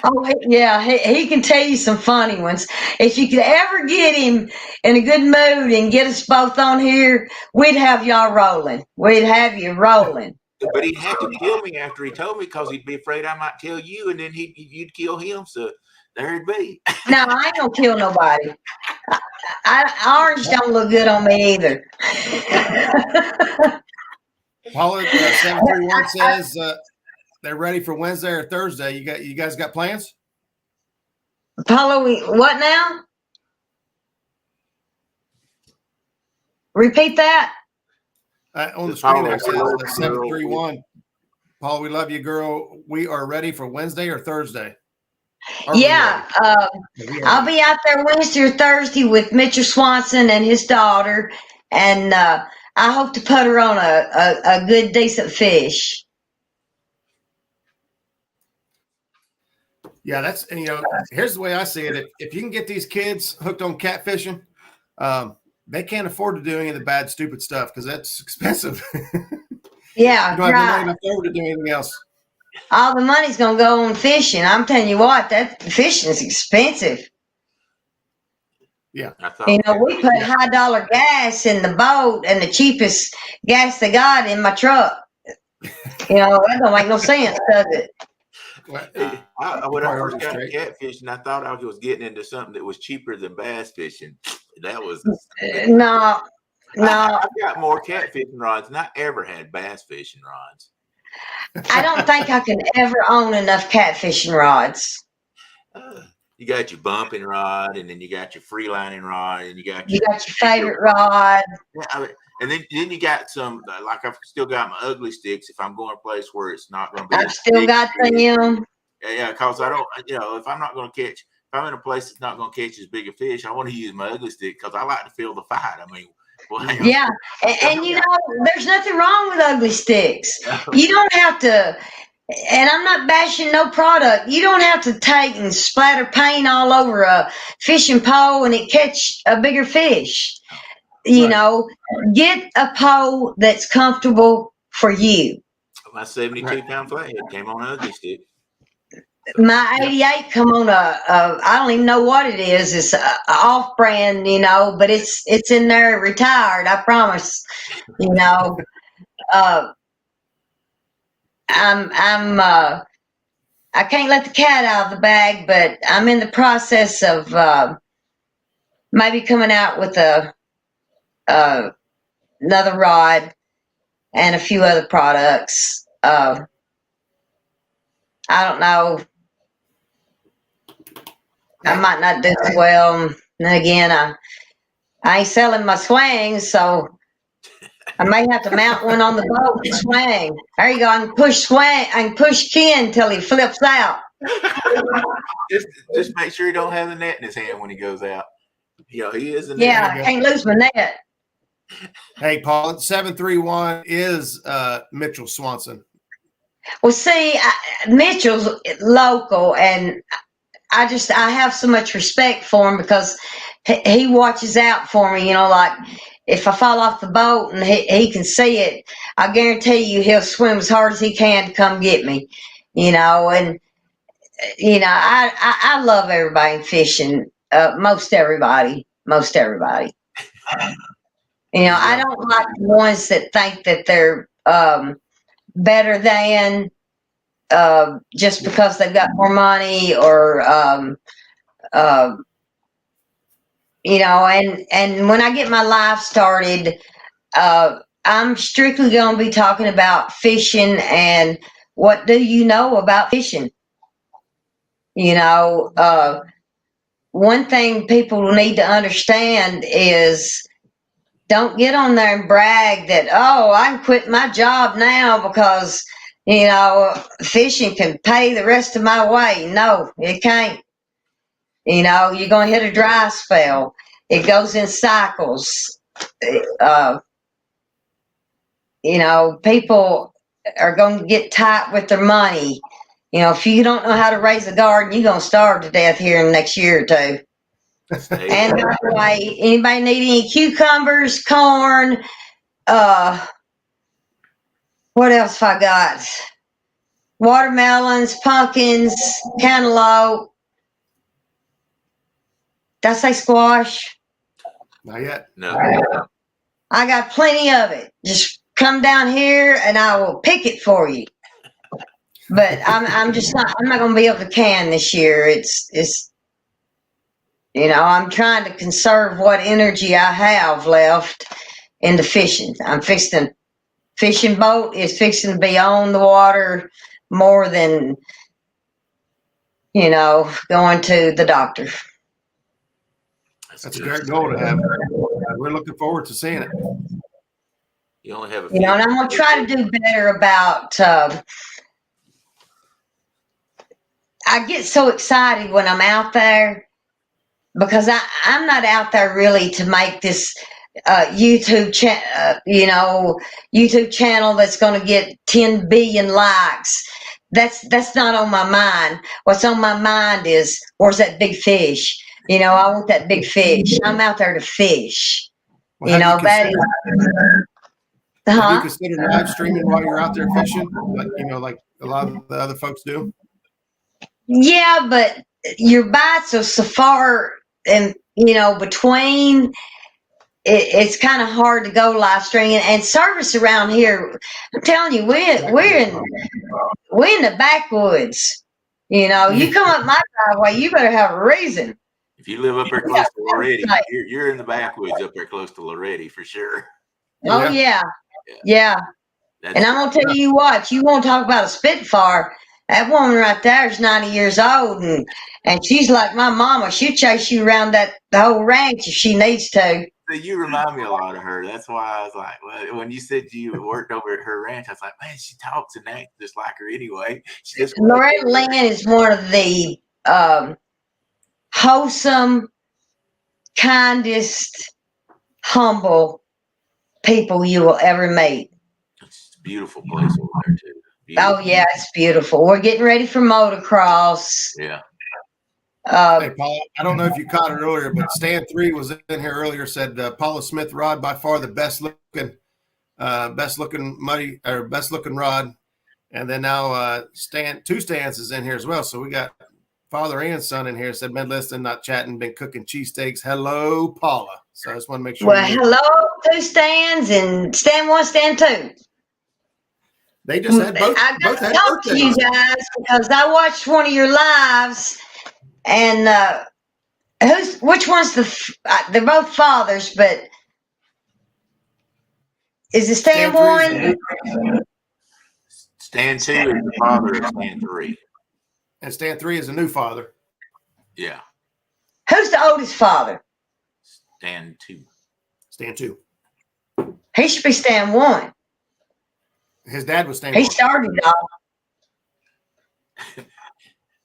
Oh, yeah, he can tell you some funny ones. If you could ever get him in a good mood and get us both on here, we'd have y'all rolling. We'd have you rolling. But he'd have to kill me after he told me because he'd be afraid I might tell you, and then you'd kill him. So there it'd be. No, I ain't gonna kill nobody. Orange don't look good on me either. Paula 731 says they're ready for Wednesday or Thursday. You guys got plans? Paula, what now? Repeat that. On the screen there says 731. Paula, we love you, girl. We are ready for Wednesday or Thursday. Yeah, I'll be out there Wednesday or Thursday with Mitchell Swanson and his daughter, and I hope to put her on a good, decent fish. Yeah, that's, and here's the way I see it. If you can get these kids hooked on catfishing, they can't afford to do any of the bad, stupid stuff because that's expensive. Yeah, You don't have no money right. left over to do anything else. All the money's gonna go on fishing. I'm telling you what, that fishing is expensive. Yeah. We put high dollar gas in the boat and the cheapest gas they got in my truck. That don't make no sense, does it? Well, when I first got straight. catfishing, I thought I was getting into something that was cheaper than bass fishing. That was No. I've got more catfishing rods than I ever had bass fishing rods. I don't think I can ever own enough catfishing rods. You got your bumping rod, and then you got your free lining rod, and you got your favorite rod. Yeah, and then you got some, like I've still got my ugly sticks if I'm going a place where it's not going to be. I've still got them. Yeah, because I don't, if I'm not going to catch, if I'm in a place that's not going to catch as big a fish, I want to use my ugly stick because I like to feel the fight. I mean, yeah, and there's nothing wrong with ugly sticks. You don't have to. And I'm not bashing no product. You don't have to take and splatter paint all over a fishing pole and it catch a bigger fish. Get a pole that's comfortable for you. My 72-pound flathead came on an ugly stick. My 88 come on I don't even know what it is. It's a off-brand, but it's in there retired. I promise. I can't let the cat out of the bag, but I'm in the process of maybe coming out with another rod and a few other products. I don't know. I might not do as well. And again, I ain't selling my swings, so I may have to mount one on the boat and swing. There you go. I can push Ken till he flips out. Just make sure he don't have the net in his hand when he goes out. He is the net. Yeah, I can't lose my net. Hey, Paul, 731 is Mitchell Swanson. Well, see, Mitchell's local, and I have so much respect for him because he watches out for me. Like if I fall off the boat and he can see it, I guarantee you he'll swim as hard as he can to come get me. And I love everybody in fishing. Most everybody. I don't like the ones that think that they're better than just because they've got more money or and when I get my life started, I'm strictly going to be talking about fishing and what do you know about fishing? One thing people need to understand is don't get on there and brag that, I can quit my job now because, fishing can pay the rest of my way. No, it can't. You're going to hit a dry spell. It goes in cycles. People are going to get tight with their money. If you don't know how to raise a garden, you're going to starve to death here in the next year or two. And by the way, anybody need any cucumbers, corn? What else have I got? Watermelons, pumpkins, cantaloupe. Did I say squash? Not yet. No. I got plenty of it. Just come down here and I will pick it for you. But I'm not going to be able to can this year. It's I'm trying to conserve what energy I have left in the fishing. Fishing boat is fixing to be on the water more than, going to the doctor. That's a great goal to have. We're looking forward to seeing it. You only have a few. And I'm going to try to do better about, I get so excited when I'm out there because I'm not out there really to make this YouTube channel that's going to get 10 billion likes. that's not on my mind. What's on my mind is, where's that big fish? I want that big fish. I'm out there to fish. Well, have you That is, have you huh? considered live streaming while you're out there fishing? Like a lot of the other folks do. Yeah, but your bites are so far, and between. It's kind of hard to go live streaming, and service around here. I'm telling you, we're in the backwoods. You come up my driveway, you better have a reason. If you live up there close to Loretti, you're in the backwoods up there close to Loretti for sure. Oh yeah. And I'm gonna tell you what, you want to talk about a spitfire? That woman right there is 90 years old, and she's like my mama. She'll chase you around the whole ranch if she needs to. So you remind me a lot of her. That's why I was like, well, when you said you worked over at her ranch, I was like, man, she talks and acts just like her anyway. Loretta Lynn is one of the wholesome, kindest, humble people you will ever meet. It's a beautiful place over there too. Beautiful. Oh yeah, it's beautiful. We're getting ready for motocross. Yeah. Hey, Paula, I don't know if you caught it earlier, but Stan 3 was in here earlier, said Paula Smith rod by far the best looking rod. And then now two Stans is in here as well. So we got father and son in here. Said been listening, not chatting, been cooking cheesesteaks. Hello, Paula. So I just want to make sure. Well, hello, two Stans and Stan 1, Stan 2. They just had both. I got both to had talk birthdays. to you guys because I watched one of your lives, and which one's they're both fathers, but is it Stan 1? Stan 2 is the father of Stan 3. And Stan 3 is a new father. Yeah. Who's the oldest father? Stan 2. Stan 2. He should be Stan 1. His dad was Stan 1. He started it all.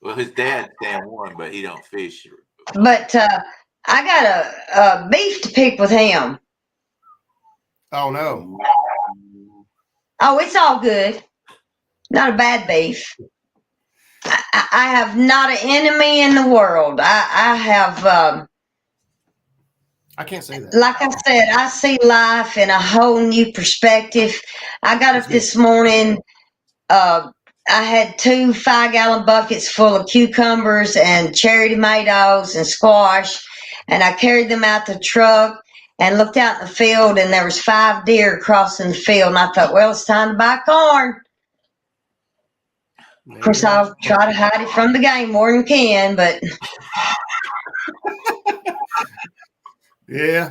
Well, his dad's Stan 1, but he don't fish. But I got a beef to pick with him. Oh, no. Oh, it's all good. Not a bad beef. I have not an enemy in the world. I have... I can't say that. Like I said, I see life in a whole new perspective. I got up this morning. I had 2 5-gallon buckets full of cucumbers and cherry tomatoes and squash, and I carried them out the truck and looked out in the field, and there was 5 deer crossing the field. And I thought, well, it's time to buy corn. Of course, I'll try to hide it from the game more than can, but... Yeah.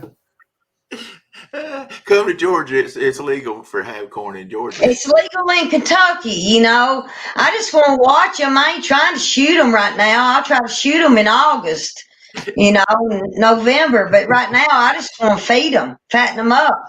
Come to Georgia. It's legal for have corn in Georgia. It's legal in Kentucky, I just want to watch them. I ain't trying to shoot them right now. I'll try to shoot them in August, November. But right now, I just want to feed them, fatten them up.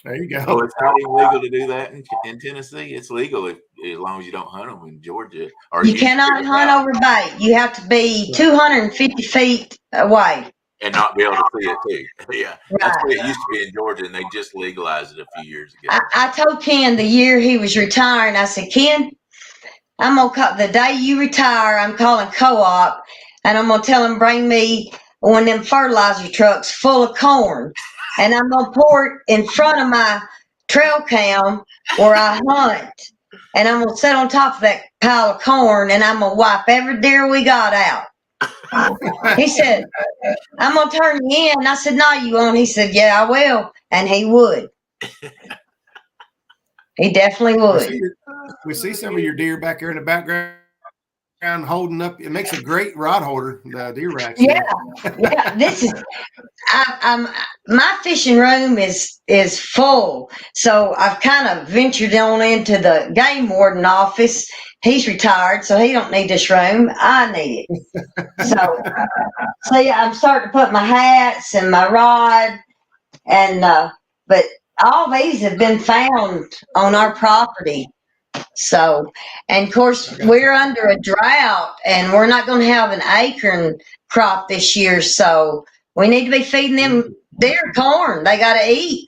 There you go. Oh, it's not even legal to do that in Tennessee. It's legal as long as you don't hunt them in Georgia. Or you cannot hunt over bait. You have to be 250 feet away. And not be able to see it too. Yeah. Right. That's the way it used to be in Georgia, and they just legalized it a few years ago. I told Ken the year he was retiring, I said, Ken, I'm going to call the day you retire, I'm calling co-op, and I'm going to tell him bring me one of them fertilizer trucks full of corn, and I'm going to pour it in front of my trail cam where I hunt, and I'm going to sit on top of that pile of corn, and I'm going to wipe every deer we got out. He said, I'm going to turn you in. I said, no, you won't. He said, yeah, I will. And he would. He definitely would. We see some of your deer back here in the background holding up. It makes a great rod holder, the deer racks. Yeah. This is, my fishing room is full. So I've kind of ventured on into the game warden office. He's retired, so he don't need this room. I need it. So yeah, I'm starting to put my hats and my rod, and but all these have been found on our property. So, and of course, we're under a drought, and we're not going to have an acorn crop this year. So we need to be feeding them deer corn. They got to eat.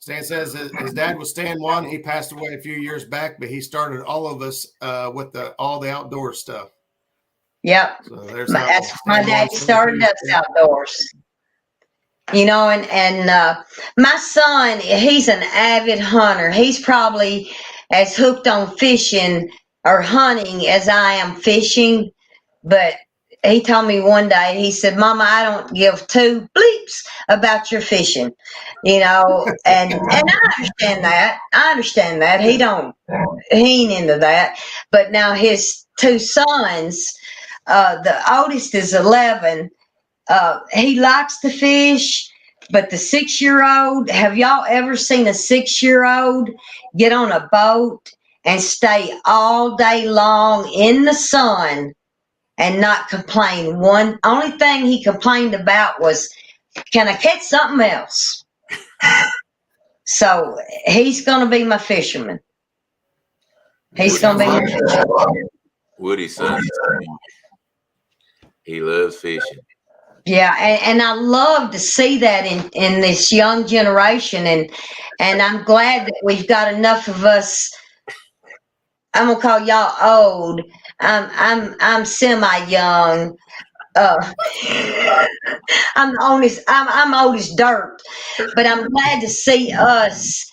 Stan says his dad was Stan One. He passed away a few years back, but he started all of us with all the outdoor stuff. Yep. So there's That's my daddy started us outdoors. You know, and my son, he's an avid hunter. He's probably as hooked on fishing or hunting as I am fishing. But he told me one day, he said, Mama, I don't give two bleeps about your fishing. You know, and I understand that. I understand that. He ain't into that. But now his two sons, the oldest is 11. He likes to fish, but the 6-year-old, have y'all ever seen a 6-year-old get on a boat and stay all day long in the sun and not complain? Only thing he complained about was, can I catch something else? So he's going to be my fisherman. He's going to be my fisherman. Woody's son, he loves fishing. Yeah, and I love to see that in this young generation, and I'm glad that we've got enough of us. I'm gonna call y'all old. I'm semi young. I'm honest. I'm old as dirt, but I'm glad to see us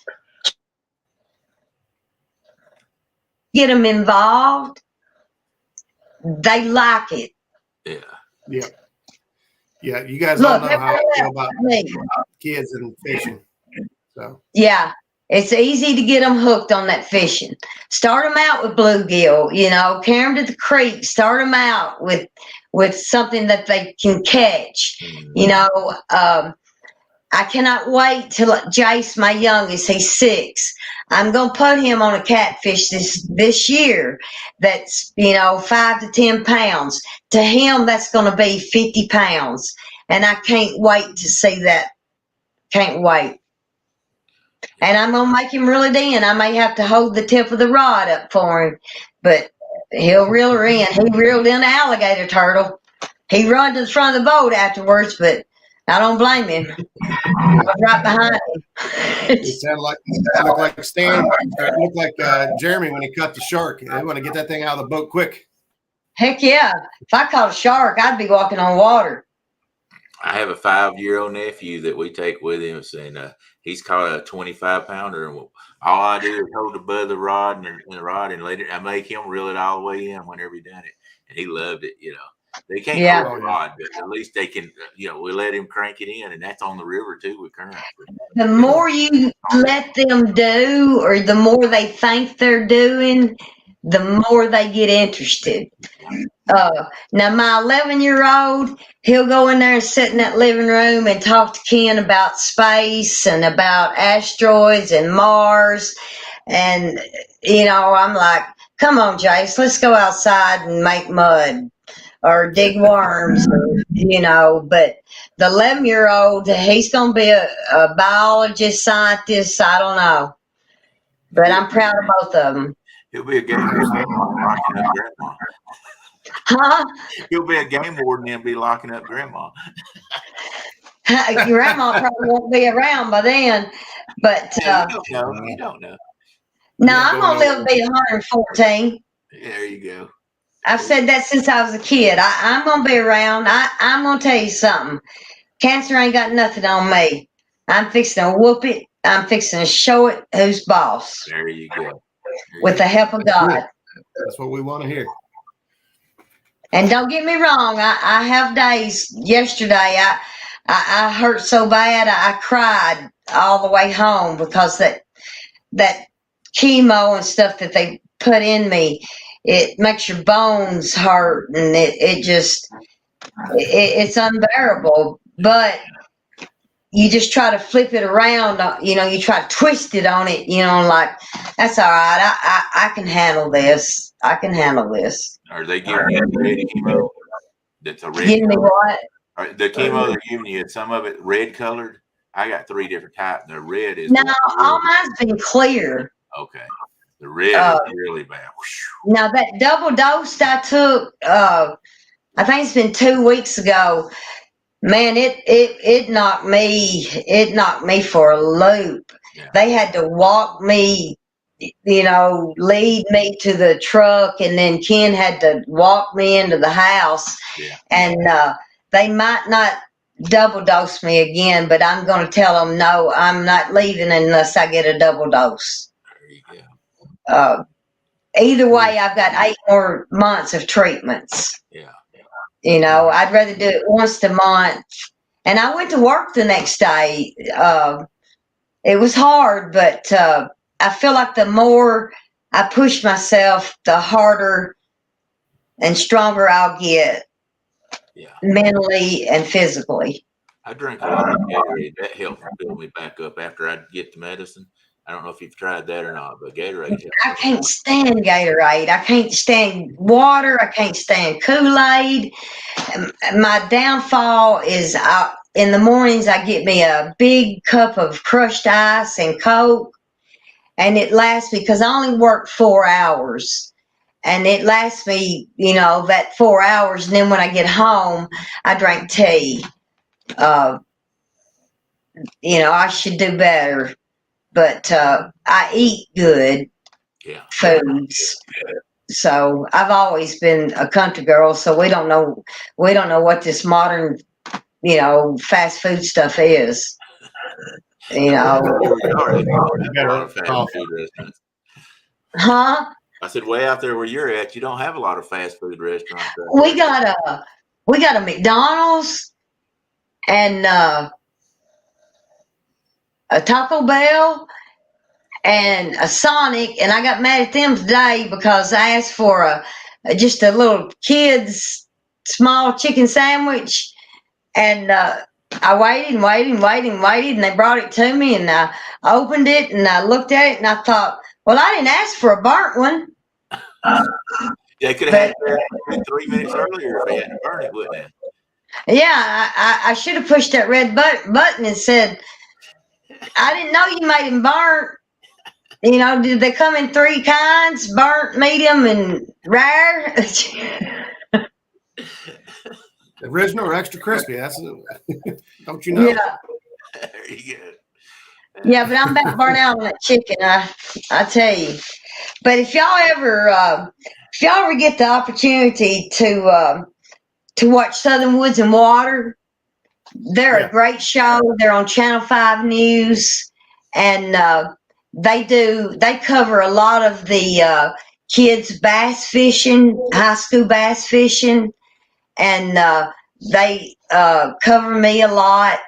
get them involved. They like it. Yeah. Yeah, you guys all know how I feel about kids and fishing. So yeah, it's easy to get them hooked on that fishing. Start them out with bluegill, you know, carry them to the creek. Start them out with something that they can catch. You know, I cannot wait till Jace, my youngest, he's 6. I'm gonna put him on a catfish this year. That's 5 to 10 pounds. To him, that's gonna be 50 pounds, and I can't wait to see that. Can't wait. And I'm gonna make him reel it in. I may have to hold the tip of the rod up for him, but he'll reel her in. He reeled in an alligator turtle. He run to the front of the boat afterwards, but I don't blame him. I was right behind him. It looked like Stan, or it looked like Jeremy when he cut the shark. They want to get that thing out of the boat quick. Heck yeah. If I caught a shark, I'd be walking on water. I have a 5-year-old nephew that we take with him, and he's caught a 25-pounder. And all I do is hold the butt of the rod and let it. I make him reel it all the way in whenever he done it, and he loved it. They can't hold the rod, but at least they can. We let him crank it in, and that's on the river too with current. The more you let them do, or the more they think they're doing, the more they get interested. Now my 11-year-old, he'll go in there and sit in that living room and talk to Ken about space and about asteroids and Mars. And, I'm like, come on, Jace, let's go outside and make mud or dig worms, but the 11-year-old, he's going to be a biologist, scientist, I don't know. But I'm proud of both of them. He'll be a game warden locking up grandma. Huh? He'll be a game warden and be locking up grandma. Grandma probably won't be around by then, but you don't know. No, I'm gonna live to be 114. There you go. I've said that since I was a kid. I'm gonna be around. I'm gonna tell you something. Cancer ain't got nothing on me. I'm fixing to whoop it. I'm fixing to show it who's boss. There you go. With the help of God. That's what we want to hear. And don't get me wrong. I have days. Yesterday, I hurt so bad I cried all the way home because that chemo and stuff that they put in me, it makes your bones hurt, and it's unbearable. But you just try to flip it around, you try to twist it on it, like, that's all right. I can handle this. I can handle this. Are they giving you red chemo? That's a red. Give me what? The chemo they're giving you, some of it red colored. I got 3 different types. The red is. No, all mine's been clear. Okay. The red is really bad. Now that double dose I took, I think it's been 2 weeks ago. Man, it knocked me for a loop. They had to walk me, lead me to the truck, and then Ken had to walk me into the house. Yeah. And they might not double dose me again, but I'm going to tell them, no, I'm not leaving unless I get a double dose. There you go. Either way, I've got 8 more months of treatments. Yeah. I'd rather do it once a month. And I went to work the next day. It was hard, but I feel like the more I push myself, the harder and stronger I'll get. Yeah. Mentally and physically. I drink a lot of Gatorade. That helps build me back up after I get the medicine. I don't know if you've tried that or not, but Gatorade helps. I can't stand Gatorade. I can't stand water. I can't stand Kool-Aid. My downfall is in the mornings I get me a big cup of crushed ice and Coke, and it lasts me because I only work 4 hours. And it lasts me, that 4 hours. And then when I get home, I drink tea. I should do better. But I eat good foods. So I've always been a country girl. So we don't know what this modern, fast food stuff is. Huh? I said, way out there where you're at, you don't have a lot of fast food restaurants. We got a McDonald's and a Taco Bell and a Sonic, and I got mad at them today because I asked for just a little kid's small chicken sandwich, and I waited, and they brought it to me, and I opened it and I looked at it and I thought, well, I didn't ask for a burnt one. They could have had it 3 minutes earlier if they hadn't burned it, wouldn't they? Yeah, I should have pushed that red button and said, I didn't know you made them burnt. Did they come in 3 kinds? Burnt, medium, and rare? Original or extra crispy? That's don't you know? Yeah. There you go. Yeah, but I'm about burnt out on that chicken. I tell you. But if y'all ever get the opportunity to watch Southern Woods and Water, they're a great show. They're on Channel 5 News, and they cover a lot of the kids bass fishing, high school bass fishing, and they cover me a lot.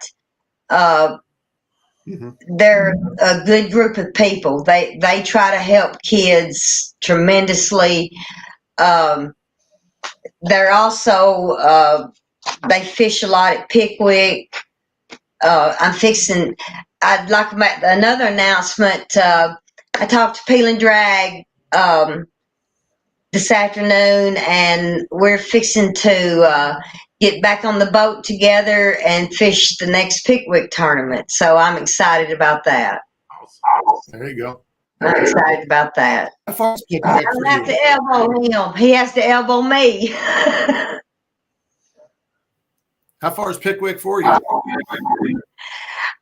They're a good group of people. They try to help kids tremendously. They're also they fish a lot at Pickwick. I'd like to make another announcement. I talked to Peel and Drag this afternoon, and we're fixing to get back on the boat together and fish the next Pickwick tournament. So I'm excited about that. There you go. I'm excited about that. How far is Pickwick I don't have to elbow him. He has to elbow me. How far is Pickwick for you?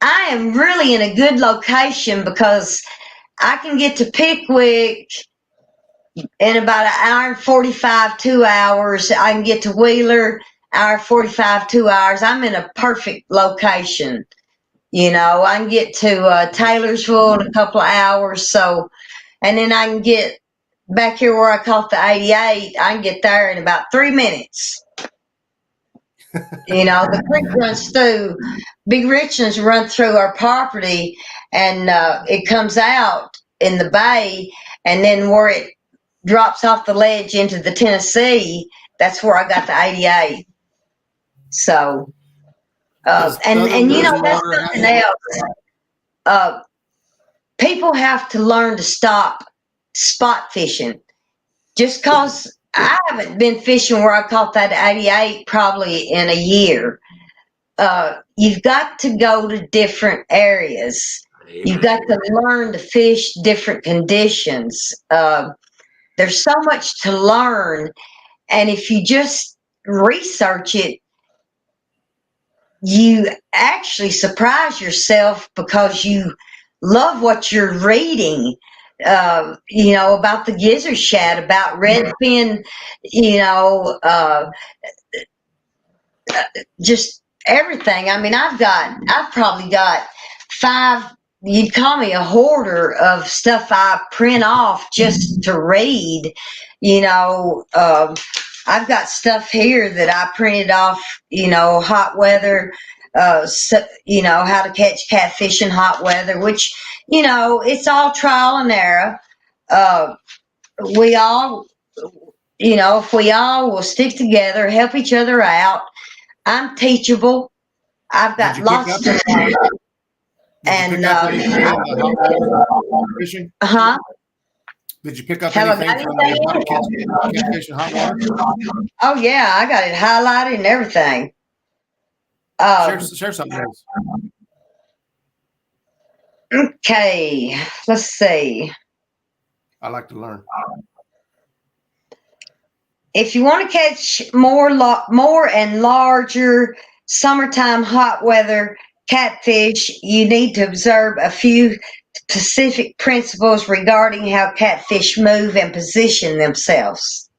I am really in a good location because I can get to Pickwick in about an hour and 45, 2 hours. I can get to Wheeler, hour 45, 2 hours. I'm in a perfect location. I can get to Taylorsville in a couple of hours. So, and then I can get back here where I caught the 88. I can get there in about 3 minutes. The creek runs through, Big Richlands run through our property, and it comes out in the bay, and then where it drops off the ledge into the Tennessee, that's where I got the 88. So, that's something else. People have to learn to stop spot fishing. Just cause I haven't been fishing where I caught that 88 probably in a year. You've got to go to different areas. You've got to learn to fish different conditions. There's so much to learn, and if you just research it, you actually surprise yourself because you love what you're reading. About the gizzard shad, about redfin, just everything. I mean, I've probably got 5. You'd call me a hoarder of stuff I print off just to read. I've got stuff here that I printed off. Hot weather. How to catch catfish in hot weather, which it's all trial and error. We all, if we all will stick together, help each other out. I'm teachable. I've got lots to learn. And fishing? Did you pick up anything from the catfish and hot water? Oh yeah, I got it highlighted and everything. Share something else. Okay, let's see. I like to learn. If you want to catch more and larger summertime hot weather catfish, you need to observe a few specific principles regarding how catfish move and position themselves.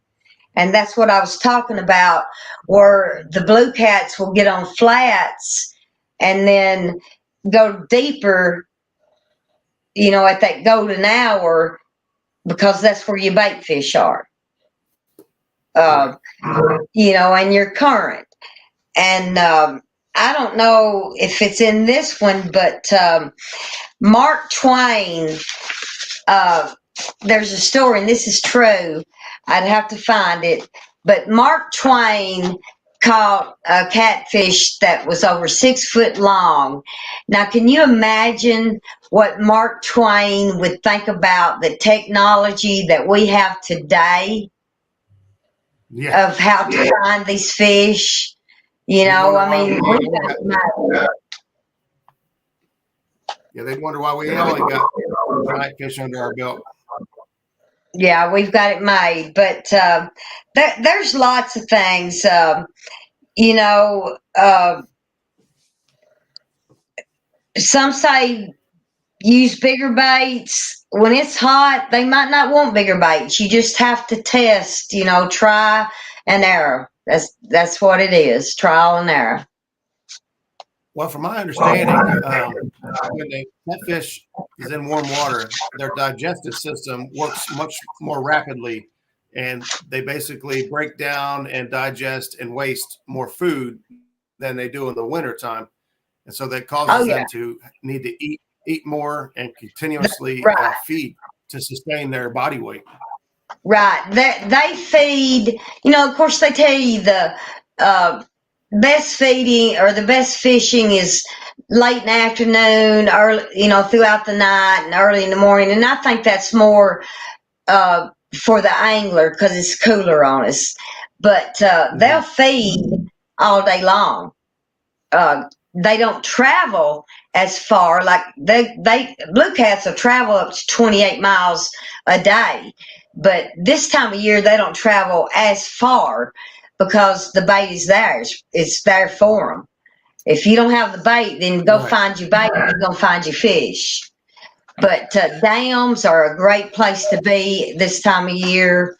And that's what I was talking about, where the blue cats will get on flats and then go deeper, at that golden hour, because that's where your bait fish are. And your current. And I don't know if it's in this one, but Mark Twain, there's a story, and this is true. I'd have to find it. But Mark Twain caught a catfish that was over 6 foot long. Now, can you imagine what Mark Twain would think about the technology that we have today? Of how to find these fish? I mean, they'd wonder why we only got giant fish under our belt. Yeah, we've got it made, but there's lots of things. Some say use bigger baits. When it's hot, they might not want bigger baits. You just have to test, try and error. That's what it is, trial and error. Well, from my understanding, when the catfish is in warm water, their digestive system works much more rapidly, and they basically break down and digest and waste more food than they do in the wintertime. And so that causes them to need to eat more and continuously feed to sustain their body weight. Right. They feed, of course they tell you the best feeding or the best fishing is late in the afternoon, early, throughout the night and early in the morning. And I think that's more for the angler because it's cooler on us. But they'll feed all day long. They don't travel as far. Like blue cats will travel up to 28 miles a day, but this time of year they don't travel as far because the bait is there. It's there for them. If you don't have the bait, then go find your bait. You're gonna find your fish. But dams are a great place to be this time of year.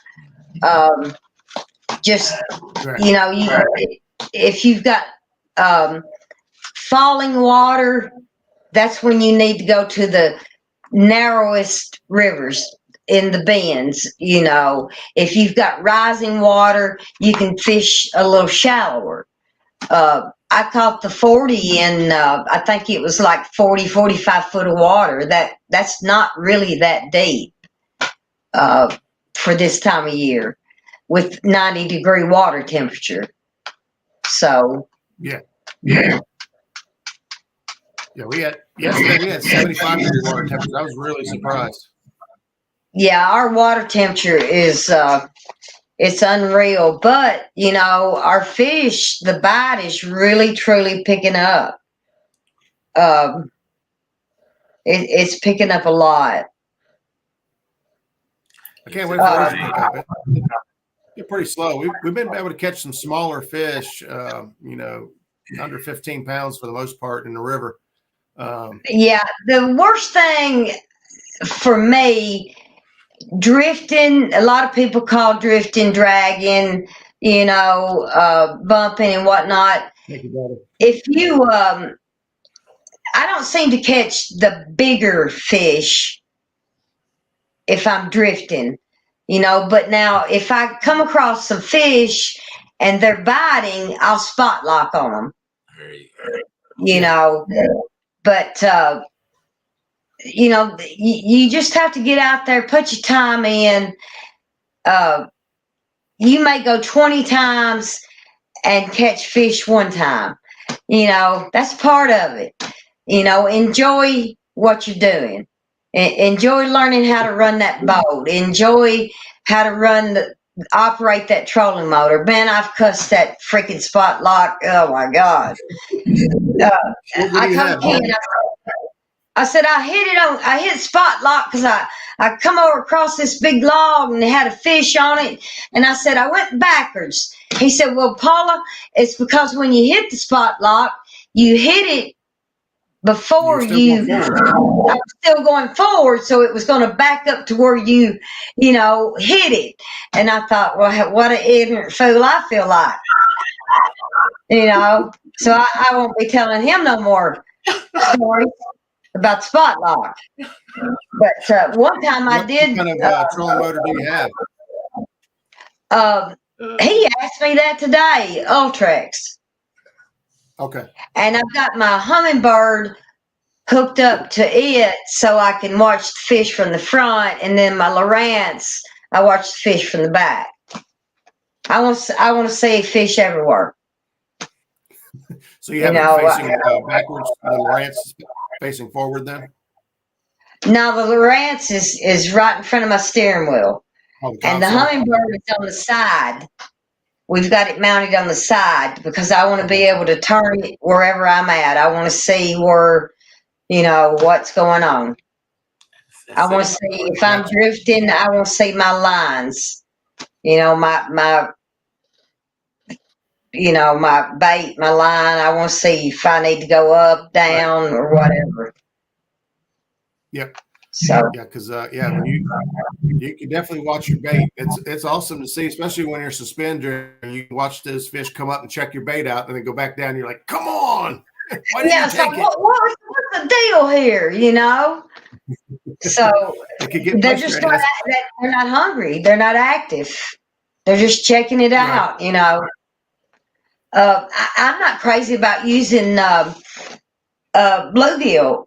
If you've got falling water, that's when you need to go to the narrowest rivers in the bends. If you've got rising water, you can fish a little shallower. I caught the 40 in, I think it was like 45 foot of water. That's not really that deep for this time of year with 90-degree water temperature. So. Yeah, yesterday we had 75-degree water temperature. I was really surprised. Yeah, our water temperature is it's unreal, but our fish, the bite is really truly picking up. It's picking up a lot. I can't wait for ours to pick up. They're pretty slow. We've been able to catch some smaller fish, under 15 pounds for the most part in the river. Yeah, the worst thing for me, drifting, a lot of people call drifting, dragging, bumping and whatnot. Thank you, brother. If you, I don't seem to catch the bigger fish if I'm drifting, but now if I come across some fish and they're biting, I'll spot lock on them, but, you just have to get out there, put your time in. You may go 20 times and catch fish one time. That's part of it. Enjoy what you're doing. Enjoy learning how to run that boat. Enjoy how to operate that trolling motor. Man, I've cussed that freaking spot lock. Oh my God. I told Ken, I said, I hit spot lock because I come over across this big log and it had a fish on it. And I said, I went backwards. He said, well, Paula, it's because when you hit the spot lock, you hit it before I was still going forward. So it was going to back up to where you hit it. And I thought, well, what an ignorant fool I feel like, so I won't be telling him no more stories about spot lock. But one time I did. What kind of trolling motor do you have? He asked me that today, Ultrex. Okay. And I've got my hummingbird hooked up to it so I can watch the fish from the front, and then my Lowrance, I watch the fish from the back. I want to see fish everywhere. So you have it facing backwards, the Lowrance facing forward then? No, the Lowrance is right in front of my steering wheel. And the hummingbird is on the side. We've got it mounted on the side because I want to be able to turn it wherever I'm at. I want to see where, what's going on. I want to see if I'm drifting, I want to see my lines. My bait, my line. I want to see if I need to go up, down, or whatever. Yep. So yeah, because you can definitely watch your bait. It's awesome to see, especially when you're suspended and you watch those fish come up and check your bait out, and then go back down. And you're like, come on! Why didn't you take it? What's the deal here? So they're just not. They're not hungry. They're not active. They're just checking it out. I'm not crazy about using bluegill.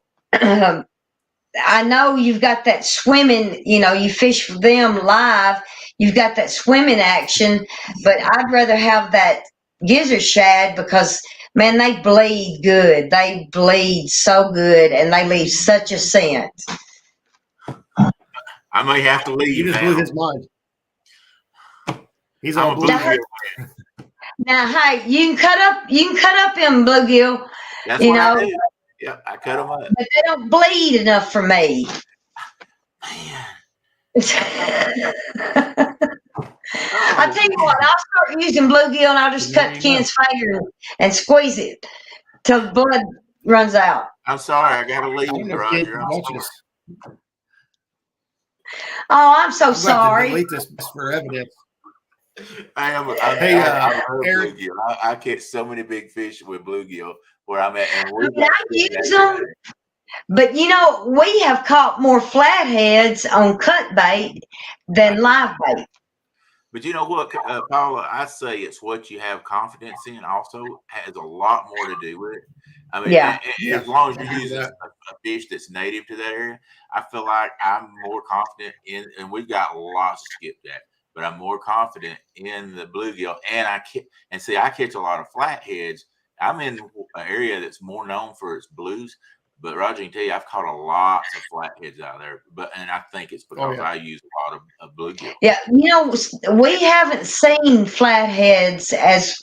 I know you've got that swimming, you fish for them live, you've got that swimming action, but I'd rather have that gizzard shad because, man, they bleed good. They bleed so good, and they leave such a scent. I may have to leave. You just blew his mind. He's on bluegill. Now, hey, you can cut up them bluegill. That's what I do. Yeah, I cut them up. But they don't bleed enough for me. Man. I tell you what, I'll start using bluegill and I'll just cut Ken's finger and squeeze it till the blood runs out. I'm sorry, I gotta leave, Roger. Oh, I'm so sorry. Delete this for evidence. I am. Eric, bluegill. I catch so many big fish with bluegill where I'm at. And I use them, but we have caught more flatheads on cut bait than live bait. But you know what, Paula? I say it's what you have confidence in. Also, has a lot more to do with it. I mean, as long as you use a fish that's native to that area, I feel like I'm more confident in. And we've got lots to skip that. But I'm more confident in the bluegill, and I catch a lot of flatheads. I'm in an area that's more known for its blues, but Roger can tell you I've caught a lot of flatheads out there. And I think it's because I use a lot of bluegill. Yeah, we haven't seen flatheads as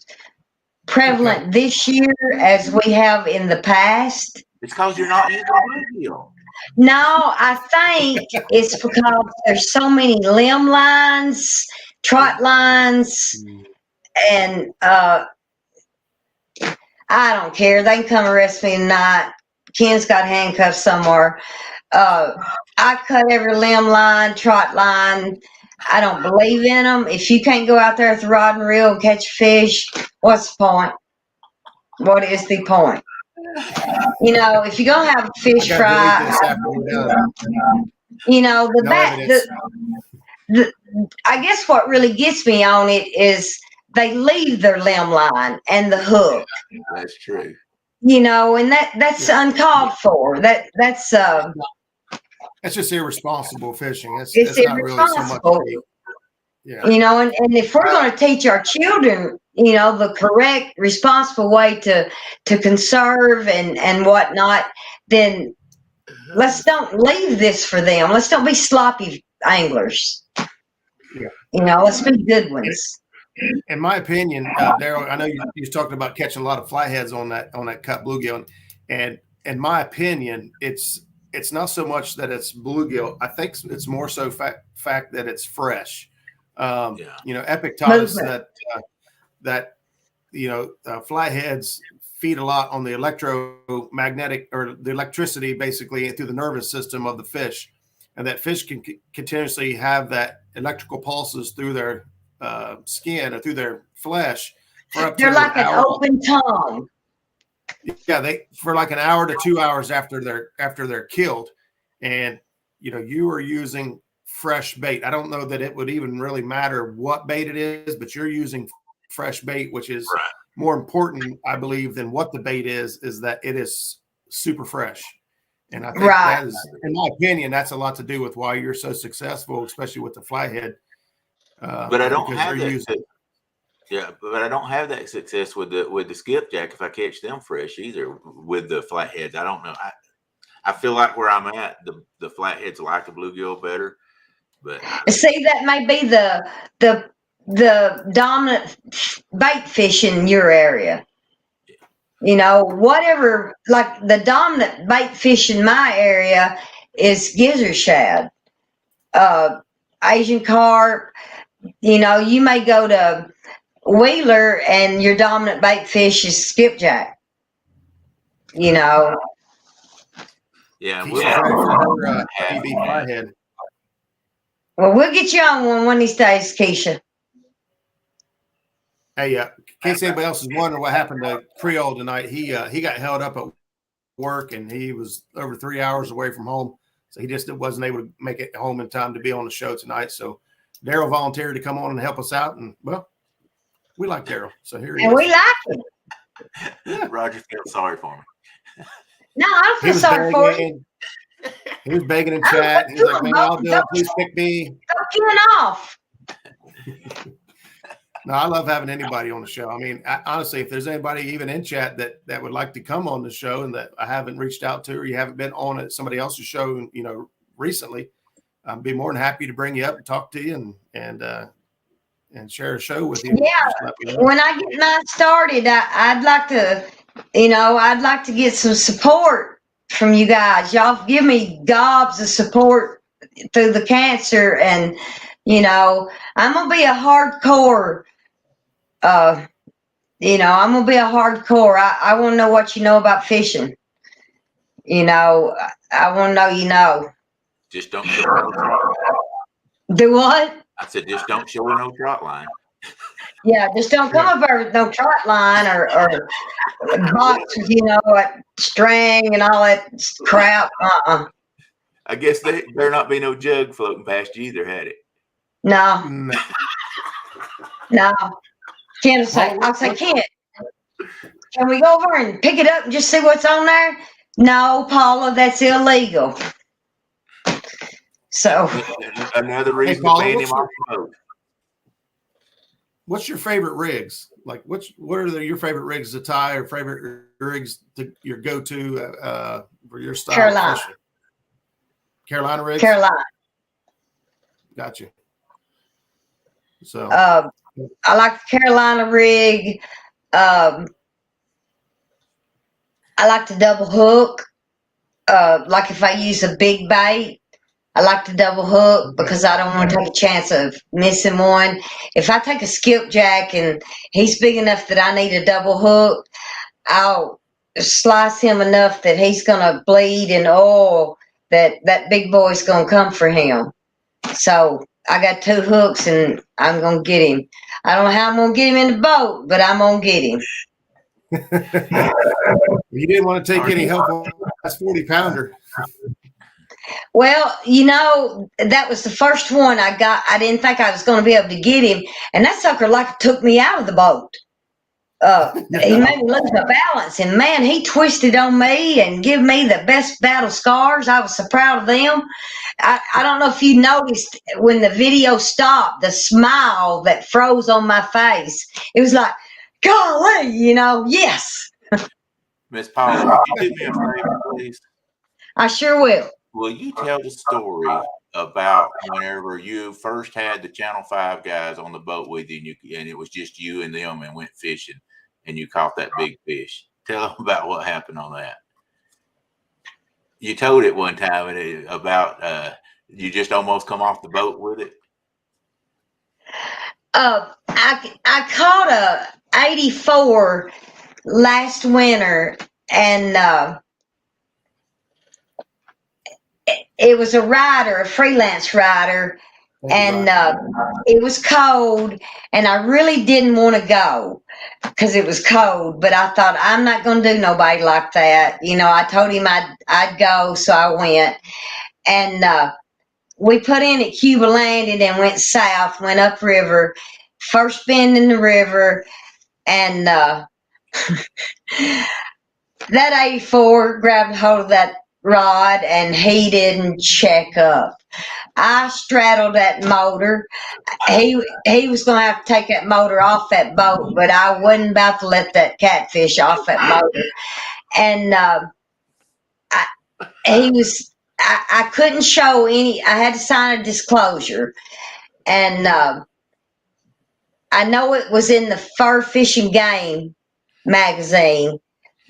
prevalent this year as we have in the past. It's because you're not using bluegill. No, I think it's because there's so many limb lines, trot lines, and I don't care. They can come arrest me tonight. Ken's got handcuffs somewhere. I cut every limb line, trot line. I don't believe in them. If you can't go out there with the rod and reel and catch a fish, what's the point? What is the point? You know, if you're gonna have a fish Gotta fry, delete this after we're done. you know, the No back. evidence. I guess what really gets me on it is they leave their limb line and the hook. That's true. You know, and that's uncalled for. That's just irresponsible fishing. it's That's not really so much. irresponsible. Yeah. You know, and if we're going to teach our children, you know, the correct, responsible way to conserve and whatnot, then let's don't leave this for them. Let's don't be sloppy anglers. Yeah. You know, let's be good ones. In my opinion, Daryl, I know you're talking about catching a lot of flatheads on that cut bluegill, and in my opinion, it's not so much that it's bluegill. I think it's more so fact that it's fresh. You know, Epic taught us that flatheads feed a lot on the electromagnetic or the electricity basically through the nervous system of the fish, and that fish can continuously have that electrical pulses through their skin or through their flesh for up to They're like an hour. open tongue. Yeah, for like an hour to 2 hours after they're killed, and you know you are using fresh bait. I don't know that it would even really matter what bait it is, but you're using fresh bait, which is more important, I believe, than what the bait is that it is super fresh. And I think that is, in my opinion, that's a lot to do with why you're so successful, especially with the flathead. But I don't have that. Yeah, but I don't have that success with the skipjack if I catch them fresh either with the flatheads. I don't know. I feel like where I'm at, the flatheads like the bluegill better. But see, that may be the dominant bait fish in your area. You know, whatever, like the dominant bait fish in my area is gizzard shad, Asian carp. You know, you may go to Wheeler and your dominant bait fish is skipjack. You know. Yeah, flathead. Well, we'll get you on one of these days, Keisha. Hey, in case anybody else is wondering what happened to Creole tonight, he got held up at work and he was over 3 hours away from home, so he just wasn't able to make it home in time to be on the show tonight. So Daryl volunteered to come on and help us out, and well, we like Daryl, so here he is. And we like him. Yeah. Roger feels sorry for me. No, I don't feel sorry for you. He was begging in chat. He's like, "Man, I'll do it. Please pick me." Don't get off. No, I love having anybody on the show. I mean, honestly, if there's anybody even in chat that would like to come on the show and that I haven't reached out to, or you haven't been on somebody else's show, you know, recently, I'd be more than happy to bring you up and talk to you and share a show with you. Yeah. When I get mine started, I'd like to, you know, I'd like to get some support from you guys. Y'all give me gobs of support through the cancer, and you know, I'm gonna be a hardcore. You know, I'm gonna be a hardcore. I want to know what you know about fishing. You know, I want to know. You know. Just don't show no trot line. Do what? I said, just don't show no trot line. Yeah, just don't come up there with no trot line or boxes, you know, like string and all that crap. I guess there not be no jug floating past you either, had it? No. Ken will say, I'll say, Ken, can we go over and pick it up and just see what's on there? No, Paula, that's illegal. So another reason Paula, to ban him off the boat. What's your favorite rigs? Like, what are your favorite rigs to tie, or favorite rigs to your go-to for your style? Carolina. Of fishing? Carolina rigs. Carolina. Gotcha. So I like the Carolina rig. I like the double hook. Like if I use a big bait, I like the double hook because I don't want to take a chance of missing one. If I take a skipjack and he's big enough that I need a double hook, I'll slice him enough that he's gonna bleed and oil, that big boy's gonna come for him. So I got 2 hooks and I'm gonna get him. I don't know how I'm gonna get him in the boat, but I'm gonna get him. You didn't want to take any help on that 40-pounder. Well, that was the first one I got. I didn't think I was going to be able to get him, and that sucker like took me out of the boat. He made me lose my balance, and man, he twisted on me and give me the best battle scars. I was so proud of them. I don't know if you noticed when the video stopped, the smile that froze on my face. It was like, golly, yes. Miss Paula, could you do me a favor, please? I sure will. Will you tell the story about whenever you first had the Channel 5 guys on the boat with you, and it was just you and them and went fishing, and you caught that big fish? Tell them about what happened on that. You told it one time about you just almost come off the boat with it. I caught a 84 last winter, and it was a freelance rider, and it was cold, and I really didn't want to go because it was cold, but I thought, I'm not going to do nobody like that. I told him I'd go, so I went, and we put in at Cuba Landing and went south, went upriver, first bend in the river, and that 84 grabbed hold of that rod and he didn't check up. I straddled that motor. He was going to have to take that motor off that boat, but I wasn't about to let that catfish off that motor. And I couldn't show any. I had to sign a disclosure, and I know it was in the Fur Fishing Game magazine,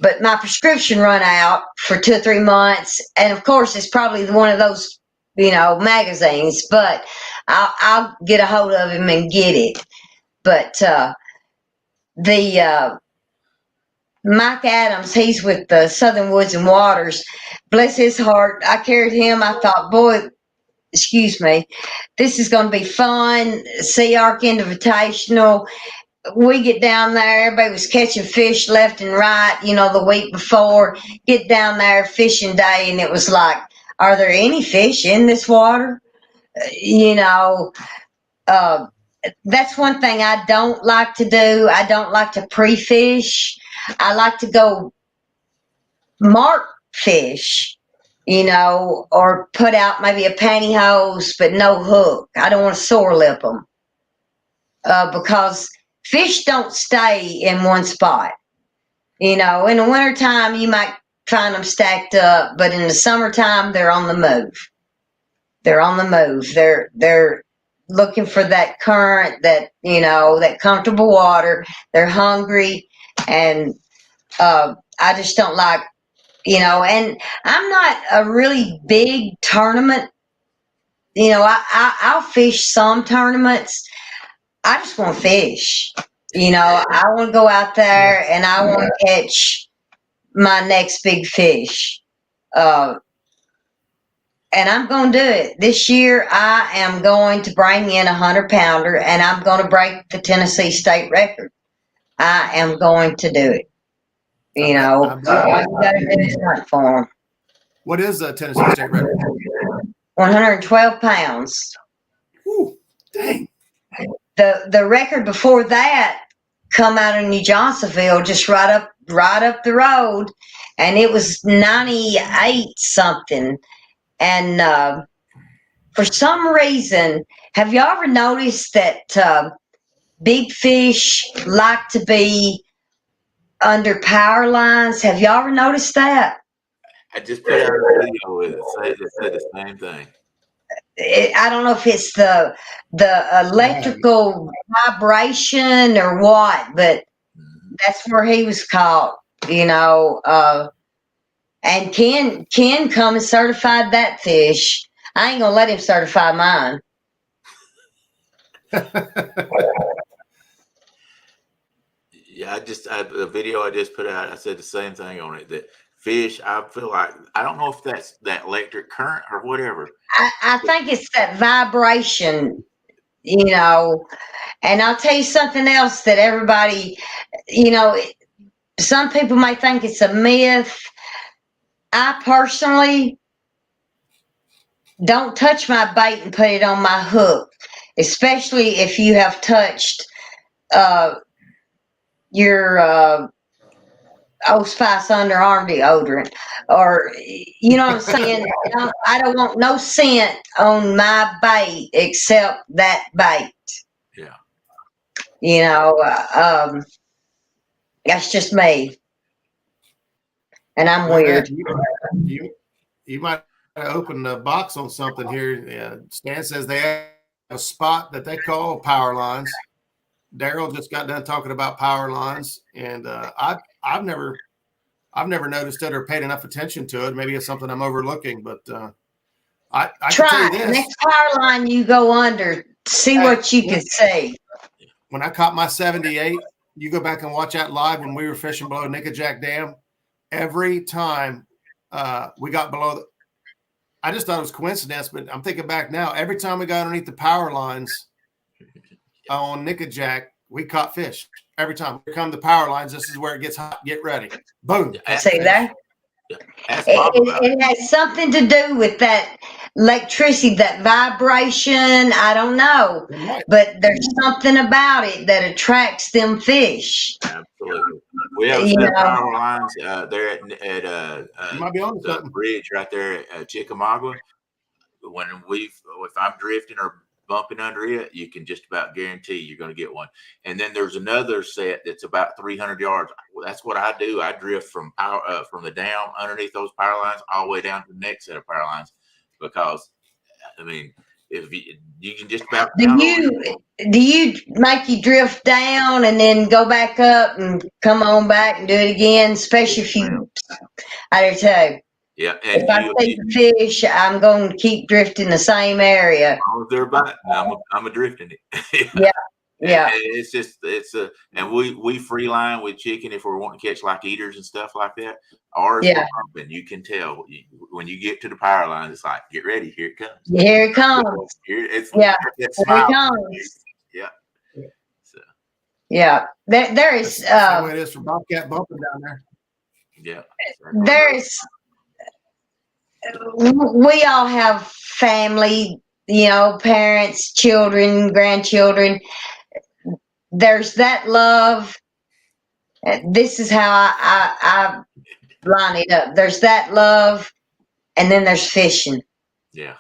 but my prescription run out for 2 or 3 months, and of course it's probably one of those magazines, but I'll get a hold of him and get it. But the Mike Adams, he's with the Southern Woods and Waters, bless his heart, I carried him. I thought, boy, excuse me, this is going to be fun. Sea Arc Invitational. We get down there, everybody was catching fish left and right, the week before. Get down there, fishing day, and it was like, are there any fish in this water? That's one thing I don't like to do. I don't like to pre-fish. I like to go mark fish, or put out maybe a pantyhose, but no hook. I don't want to sore lip them because fish don't stay in one spot. In the wintertime, you might find them stacked up, but in the summertime, they're on the move. They're on the move. They're looking for that current, that comfortable water. They're hungry, and I just don't like, and I'm not a really big tournament. I'll fish some tournaments. I just want to fish. I want to go out there and I want to catch my next big fish. And I'm going to do it. This year, I am going to bring in a 100-pounder, and I'm going to break the Tennessee state record. I am going to do it. All you got to do is hunt for them. What is the Tennessee state record? 112 pounds. Ooh, dang. The record before that come out of New Johnsonville, just right up the road, and it was 98 something. And for some reason, have you ever noticed that big fish like to be under power lines? Have you ever noticed that? I just put out a video with it. It said the same thing. I don't know if it's the electrical vibration or what, but that's where he was caught, and Ken come and certified that fish. I ain't gonna let him certify mine. Yeah, the video I just put out, I said the same thing on it. That fish, I feel like, I don't know if that's that electric current or whatever. I think it's that vibration, you know. And I'll tell you something else that everybody, you know, some people may think it's a myth. I personally don't touch my bait and put it on my hook, especially if you have touched your Old Spice underarm deodorant, or you know what I'm saying. I don't want no scent on my bait except that bait. Yeah. You know, that's just me, and I'm weird. You might open the box on something here. Stan says they have a spot that they call power lines. Daryl just got done talking about power lines, and I've never noticed it or paid enough attention to it. Maybe it's something I'm overlooking, but I can tell you this: next power line you go under, see what you can see. When I caught my 78, you go back and watch that live when we were fishing below Nickajack Dam. Every time we got below, I just thought it was coincidence, but I'm thinking back now. Every time we got underneath the power lines on Nickajack, we caught fish. Every time. Here come the power lines. This is where it gets hot. Get ready. Boom. See there? It has something to do with that electricity, that vibration. I don't know, but there's something about it that attracts them fish. Absolutely. We have a set of power lines there at the bridge right there at Chickamauga. If I'm drifting or bumping under it, you can just about guarantee you're going to get one. And then there's another set that's about 300 yards. That's what I do. I drift from the dam underneath those power lines all the way down to the next set of power lines, because I mean, if you can just about. Do you make you drift down and then go back up and come on back and do it again? Especially if you, I do too. Yeah, and if I see the fish, I'm going to keep drifting the same area. They're biting. I'm a drifting it. Yeah. And and we free line with chicken if we're wanting to catch like eaters and stuff like that. Ours, and you can tell when you get to the power line, it's like, get ready, here it comes. Here it comes. Here it comes. Yeah. So. Yeah. There is. That's the way it is for bobcat bumping down there. Yeah. There's. We all have family, you know, parents, children, grandchildren. There's that love. This is how I line it up. There's that love, and then there's fishing. Yeah.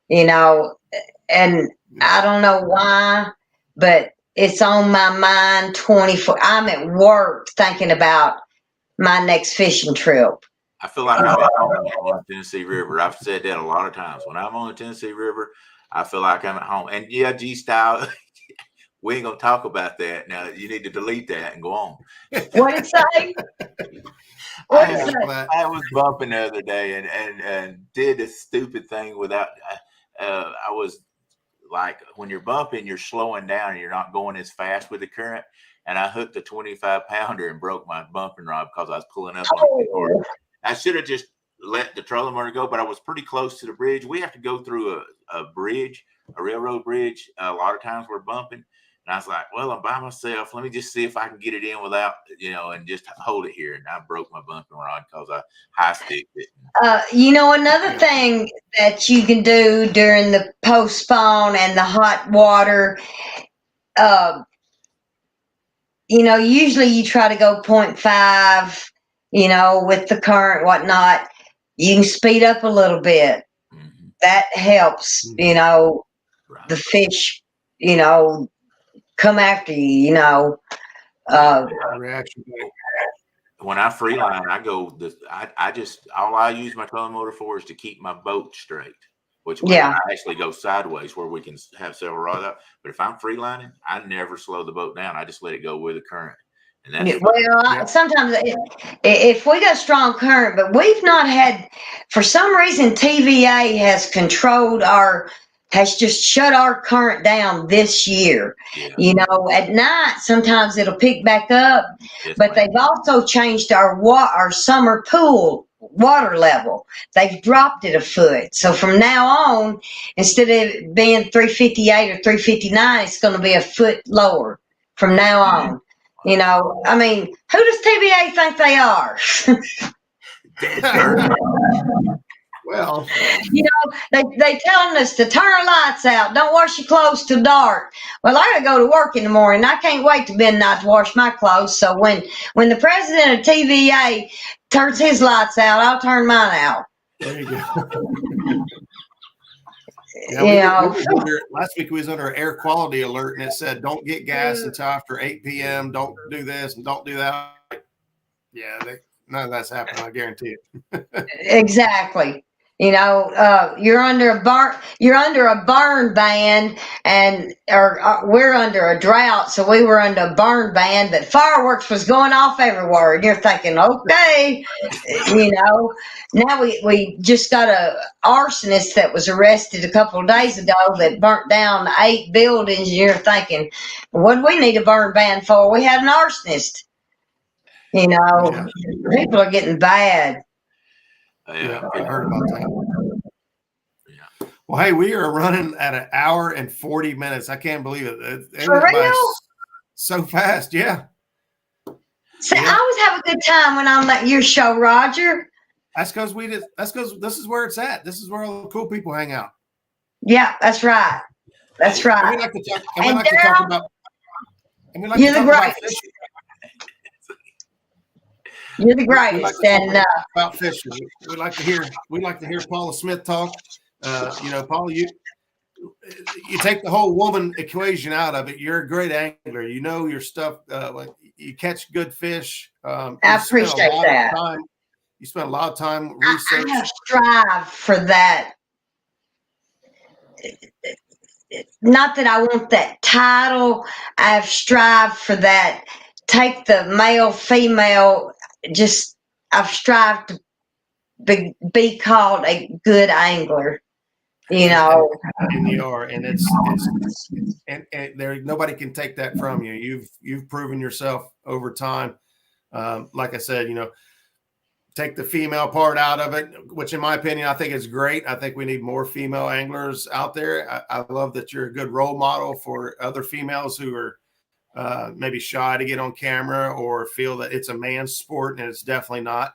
You know, and I don't know why, but it's on my mind 24. I'm at work thinking about my next fishing trip. I feel like I'm at home on the Tennessee River. I've said that a lot of times. When I'm on the Tennessee River, I feel like I'm at home. And yeah, G-Style, we ain't going to talk about that. Now, you need to delete that and go on. What did it say? I was bumping the other day and did a stupid thing without I was like, when you're bumping, you're slowing down and you're not going as fast with the current. And I hooked a 25-pounder and broke my bumping rod because I was pulling up on it. I should have just let the trolling motor go, but I was pretty close to the bridge. We have to go through a bridge, a railroad bridge. A lot of times we're bumping. And I was like, well, I'm by myself. Let me just see if I can get it in without, and just hold it here. And I broke my bumping rod because I high sticked it. Another thing that you can do during the postpone and the hot water, usually you try to go 0.5, with the current, whatnot. You can speed up a little bit. Mm-hmm. That helps, right. The fish, come after you, reaction. When I freeline, I go. All I use my trolling motor for is to keep my boat straight. Which I actually go sideways where we can have several rods out. But if I'm freelining, I never slow the boat down. I just let it go with the current. And that's sometimes if we got strong current, but we've not had, for some reason, TVA has controlled our has just shut our current down this year. Yeah. You know, at night sometimes it'll pick back up, Yes, but ma'am. they've also changed our summer pool water level. They've dropped it a foot. So from now on, instead of it being 358 or 359, it's going to be a foot lower from now on. You know, I mean, who does TBA think they are? Well, You know, they telling us to turn our lights out, don't wash your clothes till dark. Well, I gotta go to work in the morning. I can't wait to midnight to wash my clothes. So when the president of TVA turns his lights out, I'll turn mine out. there you go. Yeah, You know, last week we was under an air quality alert, and it said don't get gas until after 8 p.m. Don't do this and don't do that. Yeah, none of that's happening. I guarantee it. exactly. You know, you're under a burn ban, and we're under a drought, so we were under a burn ban. But fireworks was going off everywhere, and you're thinking, okay, you know. Now we just got a arsonist that was arrested a couple of days ago that burnt down 8 buildings, and you're thinking, what do we need a burn ban for? We had an arsonist. You know, Yeah. people are getting bad. Yeah, I heard about that. Yeah. Well, hey, we are running at an hour and 40 minutes. I can't believe it. It For went by real? so fast. Yeah. See, Yeah. I always have a good time when I'm at your show, Roger. That's because this is where it's at. This is where all the cool people hang out. Yeah, that's right. That's And we right. like to talk, And to talk about you're the about greatest. fishing. You're the We like greatest. to talk And about fishing. We like to hear Paula Smith talk. You know, Paula, you take the whole woman equation out of it. You're a great angler. You know your stuff. You catch good fish. I appreciate that. You spend a lot of time I research. have strived for that. Not that I want that title. I've strived for that. Take the male, female. Just I've strived to be called a good angler. You know, And you are, and it's and there nobody can take that from you. You've proven yourself over time. Like I said, you know, take the female part out of it, which in my opinion, I think is great. I think we need more female anglers out there. I love that you're a good role model for other females who are maybe shy to get on camera or feel that it's a man's sport, and it's definitely not.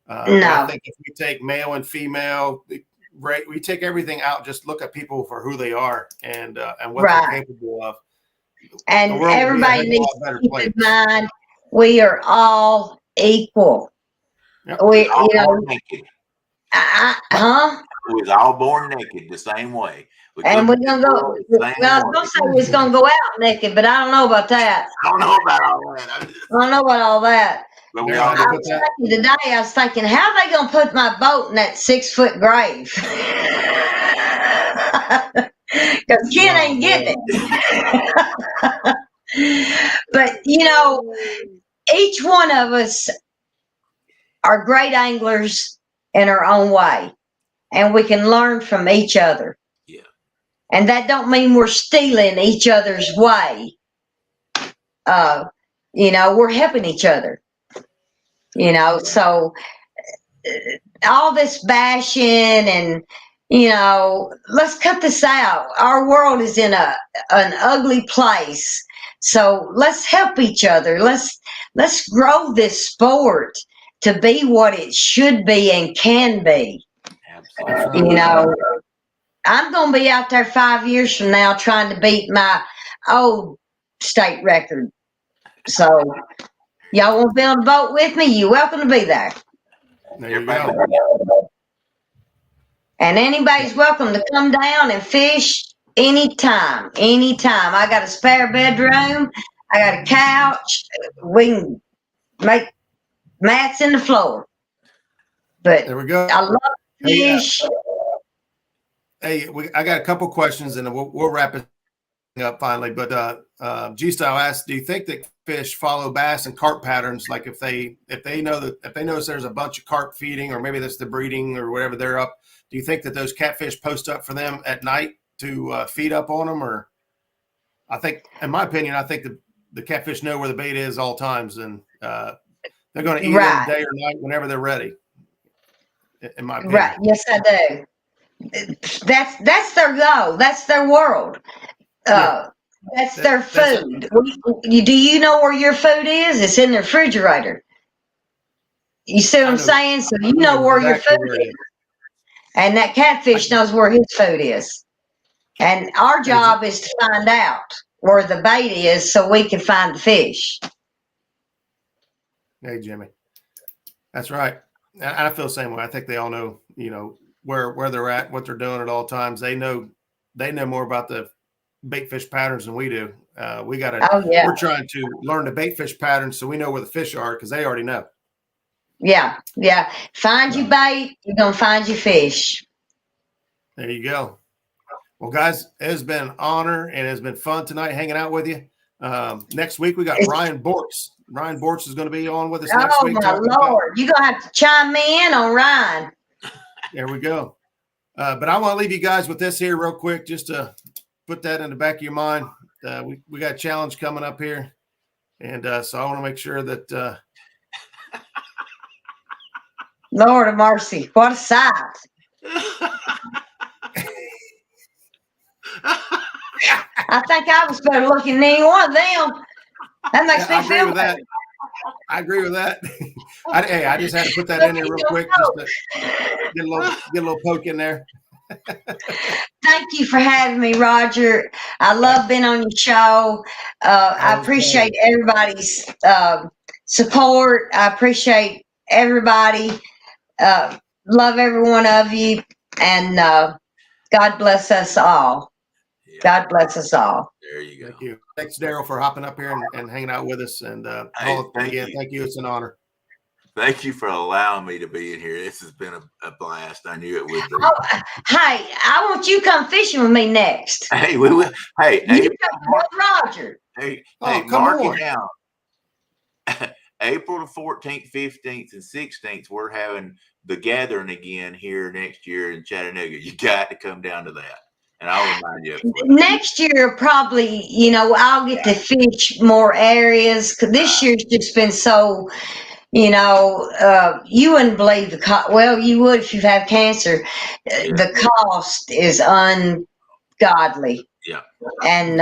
no. I think if we take male and female, we take everything out. Just look at people for who they are and what they're capable of. And everybody needs to keep in mind we are all equal. Yep. We, all you know, born naked. huh? We was all born naked the same way. And we're gonna go. Well, I was gonna say we was gonna go out naked, but I don't know about that. I don't know about all that. I don't know about all that. But we Yeah, all I was thinking today. I was thinking, how are they gonna put my boat in that 6-foot grave? Because Ken ain't getting it. But you know, each one of us are great anglers in our own way, and we can learn from each other. Yeah. And that don't mean we're stealing each other's way. You know, we're helping each other. You know, so all this bashing and, you know, let's cut this out. Our world is in an ugly place. So let's help each other. Let's grow this sport to be what it should be and can be. Absolutely. You know, I'm going to be out there 5 years from now trying to beat my old state record. So y'all want to be on the boat with me? You're welcome to be there. There you go. And anybody's welcome to come down and fish anytime. Anytime. I got a spare bedroom. I got a couch. We can make mats in the floor. But There we go. I love fish. Hey, I got a couple questions, and we'll wrap it up finally. But G-Style asked, do you think that fish follow bass and carp patterns? Like if they notice there's a bunch of carp feeding, or maybe that's the breeding or whatever they're up, do you think that those catfish post up for them at night to feed up on them, or I think, in my opinion, I think the catfish know where the bait is all times, and they're going to eat them day or night whenever they're ready. In my opinion, Right? Yes, I do. That's their goal. That's their world. That's their food. Do you know where your food is? It's in the refrigerator. You see what I'm saying? So you know where your food is. And that catfish knows where his food is. And our job is to find out where the bait is so we can find the fish. Hey, Jimmy. That's right. I feel the same way. I think they all know, where they're at, what they're doing at all times. They know more about the bait fish patterns than we do. We're trying to learn the bait fish patterns so we know where the fish are, because they already know. Yeah. Find your bait, you're going to find your fish. There you go. Well, guys, it has been an honor and it's been fun tonight hanging out with you. Next week, we got Ryan Bortz. Ryan Bortz is going to be on with us next week. Oh, my Lord. You're going to have to chime me in on Ryan. There we go. But I want to leave you guys with this here real quick, just to put that in the back of your mind. We got a challenge coming up here. And so I want to make sure that Lord of mercy. What a sight. I think I was better looking than any one of them. That makes me feel better. I agree with that. I just had to put that in there real quick, just to get a little poke in there. Thank you for having me, Roger. I love being on your show. I appreciate everybody's support. I appreciate everybody. Love every one of you. And God bless us all. Yeah. God bless us all. There you go. Thank you. Thanks, Daryl, for hopping up here and hanging out with us. And Paula, thank you. It's an honor. Thank you for allowing me to be in here. This has been a blast. I knew it would be. Oh, hey, I want you to come fishing with me next. Hey, we will. Hey, Roger. Hey, mark it down. April the 14th, 15th, and 16th, we're having the gathering again here next year in Chattanooga. You got to come down to that. And I'll remind you. Next year, probably, I'll get to fish more areas. Cause this year's just been so, you wouldn't believe the cost. Well, you would if you have cancer. Yeah. The cost is ungodly. Yeah. And,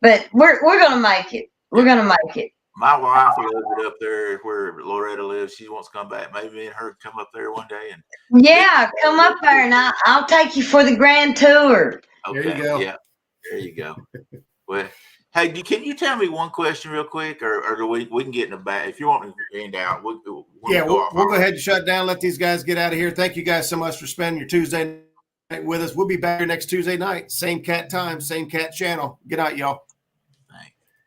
but we're going to make it. We're going to make it. My wife lives up there where Loretta lives. She wants to come back. Maybe me and her come up there one day. Come up there and I'll take you for the grand tour. Okay. There you go. Yeah. There you go. Well, hey, can you tell me one question real quick, or do we can get in the back if you want to end out? We'll go ahead and shut down. Let these guys get out of here. Thank you guys so much for spending your Tuesday night with us. We'll be back here next Tuesday night. Same cat time, same cat channel. Good night, y'all.